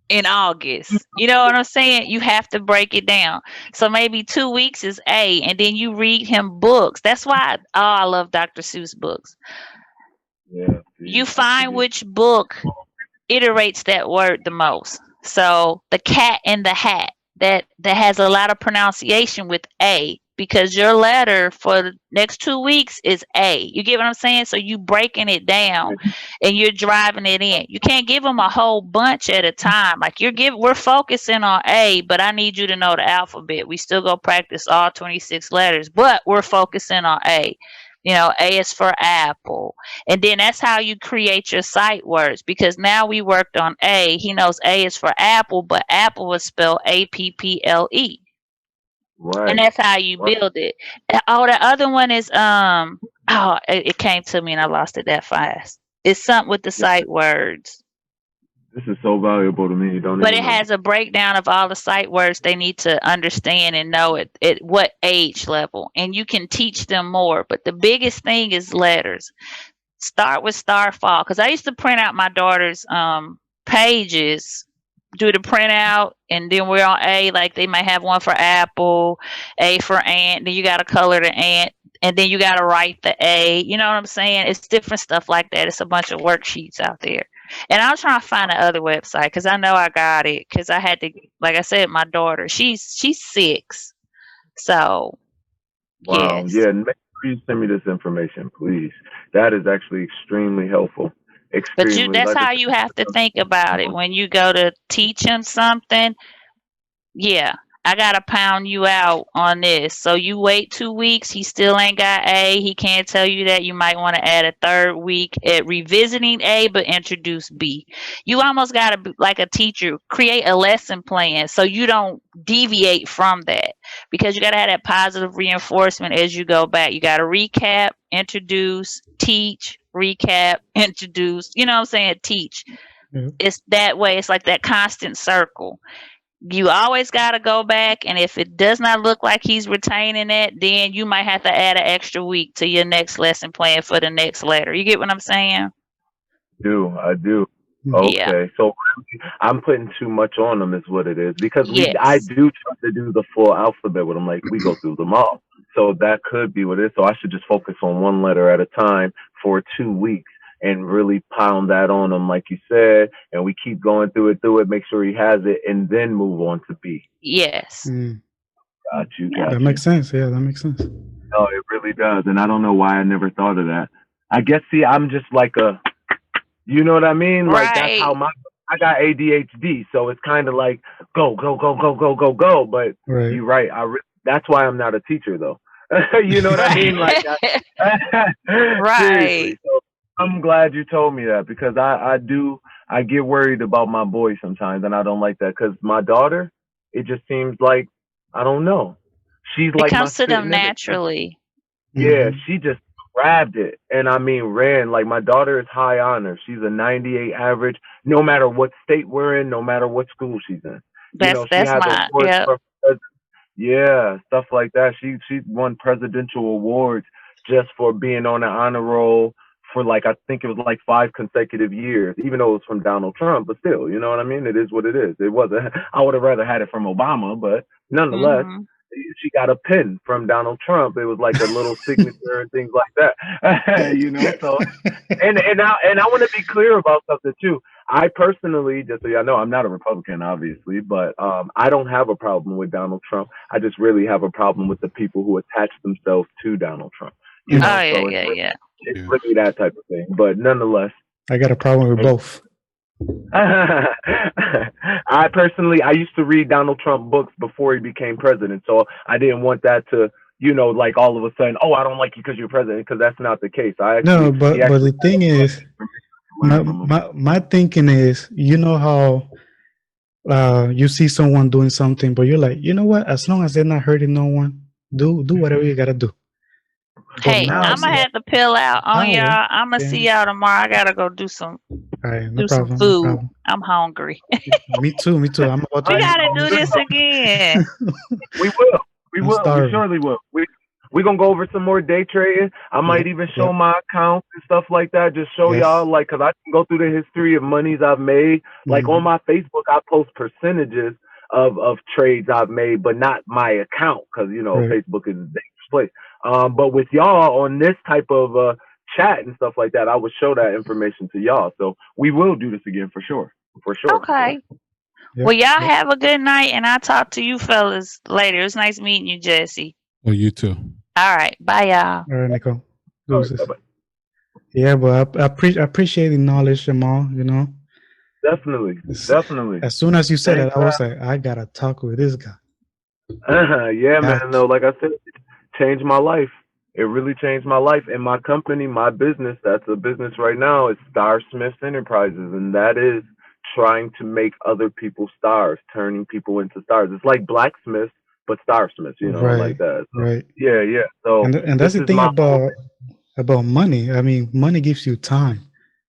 in August. You know what I'm saying? You have to break it down. So maybe 2 weeks is A, and then you read him books. That's why, oh, I love Dr. Seuss books. Yeah. You See, I should find get. which book iterates that word the most. So the cat in the hat, that has a lot of pronunciation with A, because your letter for the next 2 weeks is A. You get what I'm saying? So you breaking it down and you're driving it in. You can't give them a whole bunch at a time. Like we're focusing on A, but I need you to know the alphabet. We still go practice all 26 letters, but we're focusing on A. A is for apple, and then that's how you create your sight words, because now we worked on A. He knows A is for apple, but apple was spelled Apple. And Right. that's how you Right. build it. Oh, the other one is it came to me and I lost it that fast. It's something with the Yeah. sight words. This is so valuable to me. You don't But even it know. has a breakdown of all the sight words they need to understand and know at what age level. And you can teach them more. But the biggest thing is letters. Start with Starfall, because I used to print out my daughter's pages, do the printout, and then we're on A. Like they might have one for apple, A for ant. Then you got to color the ant, and then you got to write the A. You know what I'm saying? It's different stuff like that. It's a bunch of worksheets out there. And I'm trying to find the other website because I know I got it, because I had to, like I said, my daughter, she's 6, so Wow. yes. Yeah. And make sure you send me this information, please. That is actually extremely helpful. But Extremely. that's Like I how you have to think about it said. when you go to teach him something. Yeah, I gotta pound you out on this. So you wait 2 weeks, he still ain't got A. He can't tell you that. You might want to add a third week at revisiting A, but introduce B. You almost gotta be like a teacher, create a lesson plan so you don't deviate from that, because you gotta have that positive reinforcement as you go back. You gotta recap, introduce, teach, recap, introduce. You know what I'm saying? Teach. Yep. It's that way. It's like that constant circle. You always got to go back, and if it does not look like he's retaining it, then you might have to add an extra week to your next lesson plan for the next letter. You get what I'm saying? I do. Mhm. Yeah. Okay, so really, I'm putting too much on them, is what it is, because I Yes. do try to do the full alphabet with them. Like we go through them all, so that could be what it is. So I should just focus on one letter at a time for 2 weeks, and really pound that on him, like you said, and we keep going through it, make sure he has it, and then move on to B. Yes. Got you, Yeah. got That you. makes sense. Yeah, that makes sense. No, it really does, and I don't know why I never thought of that. I guess, see, I'm just like a, you know what I mean? Like that's how Right. I got ADHD, so it's kind of like go, go, go, go, go, go, go. But Right. you're right. That's why I'm not a teacher, though. You know what I mean? Like, Right. seriously. Right. So I'm glad you told me that, because I get worried about my boy sometimes, and I don't like that, because my daughter, it just seems like, I don't know, she's It like my comes to them spitting image. naturally. Yeah, Mm-hmm. she just grabbed it. And I mean, ran. Like, my daughter is high honor. She's a 98 average, no matter what state we're in, no matter what school she's in. You know, she That's has my awards yep. for, yeah, stuff like that. She won presidential awards just for being on the honor roll for, like, I think it was like 5 consecutive years, even though it was from Donald Trump, but still, you know what I mean? It is what it is. It wasn't, I would have rather had it from Obama, but nonetheless, Hmm. she got a pin from Donald Trump. It was like a little signature and things like that. You know, so and I want to be clear about something too. I personally, just so y'all know, I'm not a Republican, obviously, but I don't have a problem with Donald Trump. I just really have a problem with the people who attach themselves to Donald Trump. You Mm. Oh know, yeah, so yeah, yeah. it's Yeah. really that type of thing. But nonetheless, I got a problem with both. I personally, I used to read Donald Trump books before he became president, so I didn't want that to, like, all of a sudden, oh, I don't like you because you're president, because that's not the case. No, He but actually the thing had a lot of is, information to learn from him. my thinking is, you know how you see someone doing something, but you're like, you know what? As long as they're not hurting no one, do whatever you gotta do. But Hey, now, I'm gonna have to pill out on y'all. now, I'm gonna see then, y'all tomorrow. I gotta go do some all right, no some problem, no food. problem. I'm hungry. Me too, me too. I'm about to All We right, eat. gotta do this again. we will. We I'm will. We starving. surely will. We're gonna go over some more day trading. I might Yep, even show yep. my accounts and stuff like that. Just show y'all, Yes. like, cause I can go through the history of monies I've made. Like, on Mm-hmm. my Facebook, I post percentages of trades I've made, but not my account, cause Right. Facebook is a dangerous place. But with y'all on this type of chat and stuff like that, I would show that information to y'all. So we will do this again for sure. For sure. Okay. Yep, Well, y'all yep. have a good night, and I'll talk to you fellas later. It's nice meeting you, Jesse. Well, you too. All right. Bye, y'all. All right, Nico. All right, Deuces. bye-bye. Yeah, but I appreciate the knowledge, Jamahl. You know, Definitely. Definitely. as soon as you said Thanks that, I was like, I gotta talk with this guy. Yeah, man. Got No, like I said, it changed my life. It really changed my life. And my company, my business, that's a business right now, is Star Smiths Enterprises. And that is trying to make other people stars, turning people into stars. It's like blacksmiths, but Star Smiths, like right, that. So, right. yeah, yeah. So And this that's the is thing my whole about money. I mean, money gives you time,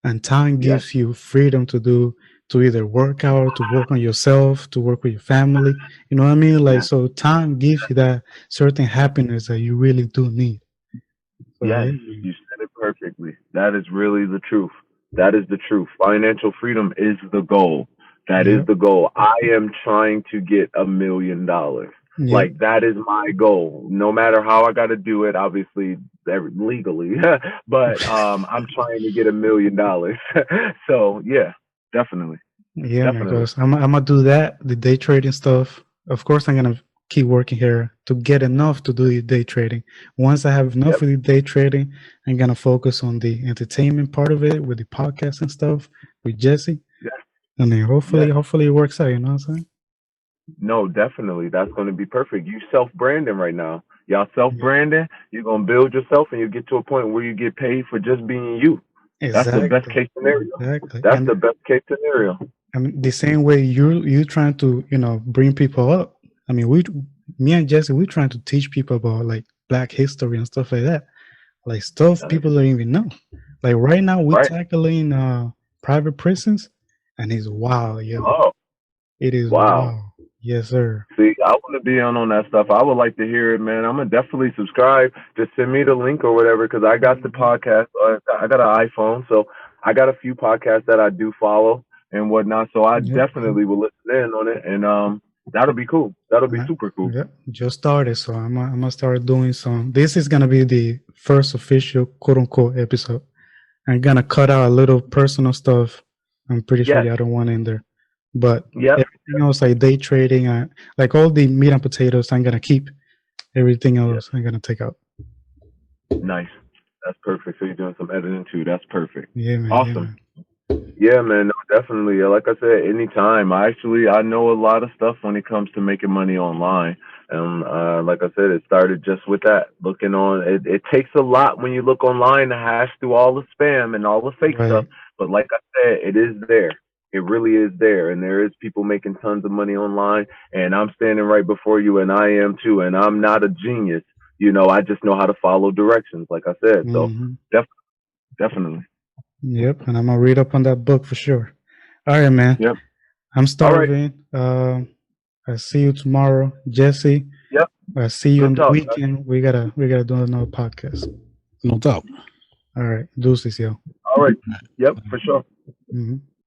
and time thing. Yes, gives you freedom to either work out, to work on yourself, to work with your family. You know what I mean? Like, yes, so time gives you that certain happiness that you really do need. So yes. yeah, You said it perfectly. That is really the truth. That is the truth. Financial freedom is the goal. That is yep, the goal. I am trying to get $1 million. yep. Like, that is my goal. No matter how I got to do it, obviously legally, but I'm trying to get $1 million. So yeah, definitely, Yeah, man, definitely. because I'm gonna do that, the day trading stuff. Of course, I'm gonna keep working here to get enough to do the day trading. Once I have enough Yep. of the day trading, I'm gonna focus on the entertainment part of it with the podcast and stuff with Jesse. Yes. And then Yes. hopefully it works out, you know what I'm saying? No, definitely. That's going to be perfect. You self branding right now. Y'all self Yeah, branding. You're going to build yourself, and you get to a point where you get paid for just being you. That's the best exactly. case scenario. Exactly. That's the best case scenario. I mean, the same way you trying to, bring people up. I mean, me and Jesse, we're trying to teach people about like Black history and stuff like that. Like stuff Nice. people don't even know. Like right now, we're Right. tackling private prisons, and it's wow, yo. Oh, It is wow. wow. Yes, sir. See, I want to be on that stuff. I would like to hear it, man. I'm gonna definitely subscribe. Just send me the link or whatever, because I got the podcast. I got an iPhone, so I got a few podcasts that I do follow and whatnot. So I Yep. definitely will listen in on it, and that'll be cool. That'll be super cool. Yep. Just started, so I'm gonna start doing some. This is gonna be the first official quote unquote episode. I'm gonna cut out a little personal stuff. I'm pretty sure Yes. y'all don't want in there, but Yep. everything else like day trading, like all the meat and potatoes, I'm gonna keep. Everything else, I'm gonna take out. Nice. That's perfect. So you're doing some editing too. That's perfect. Yeah, man. Awesome. Yeah, man. Yeah, man, no, definitely. Like I said, anytime. I know a lot of stuff when it comes to making money online. And like I said, it started just with that. Looking on, it takes a lot when you look online to hash through all the spam and all the fake stuff. Right. But like I said, it is there. It really is there. And there is people making tons of money online. And I'm standing right before you, and I am too. And I'm not a genius. I just know how to follow directions, like I said. So Mm-hmm. definitely. Yep, and I'm gonna read up on that book for sure. All right, man. Yep. I'm All right. starving. I see you tomorrow, Jesse. Yep. I see you Good on the talk. weekend. We gotta do another podcast. No doubt. All right, deuces, yo. All right. Yep, for sure. Mm-hmm.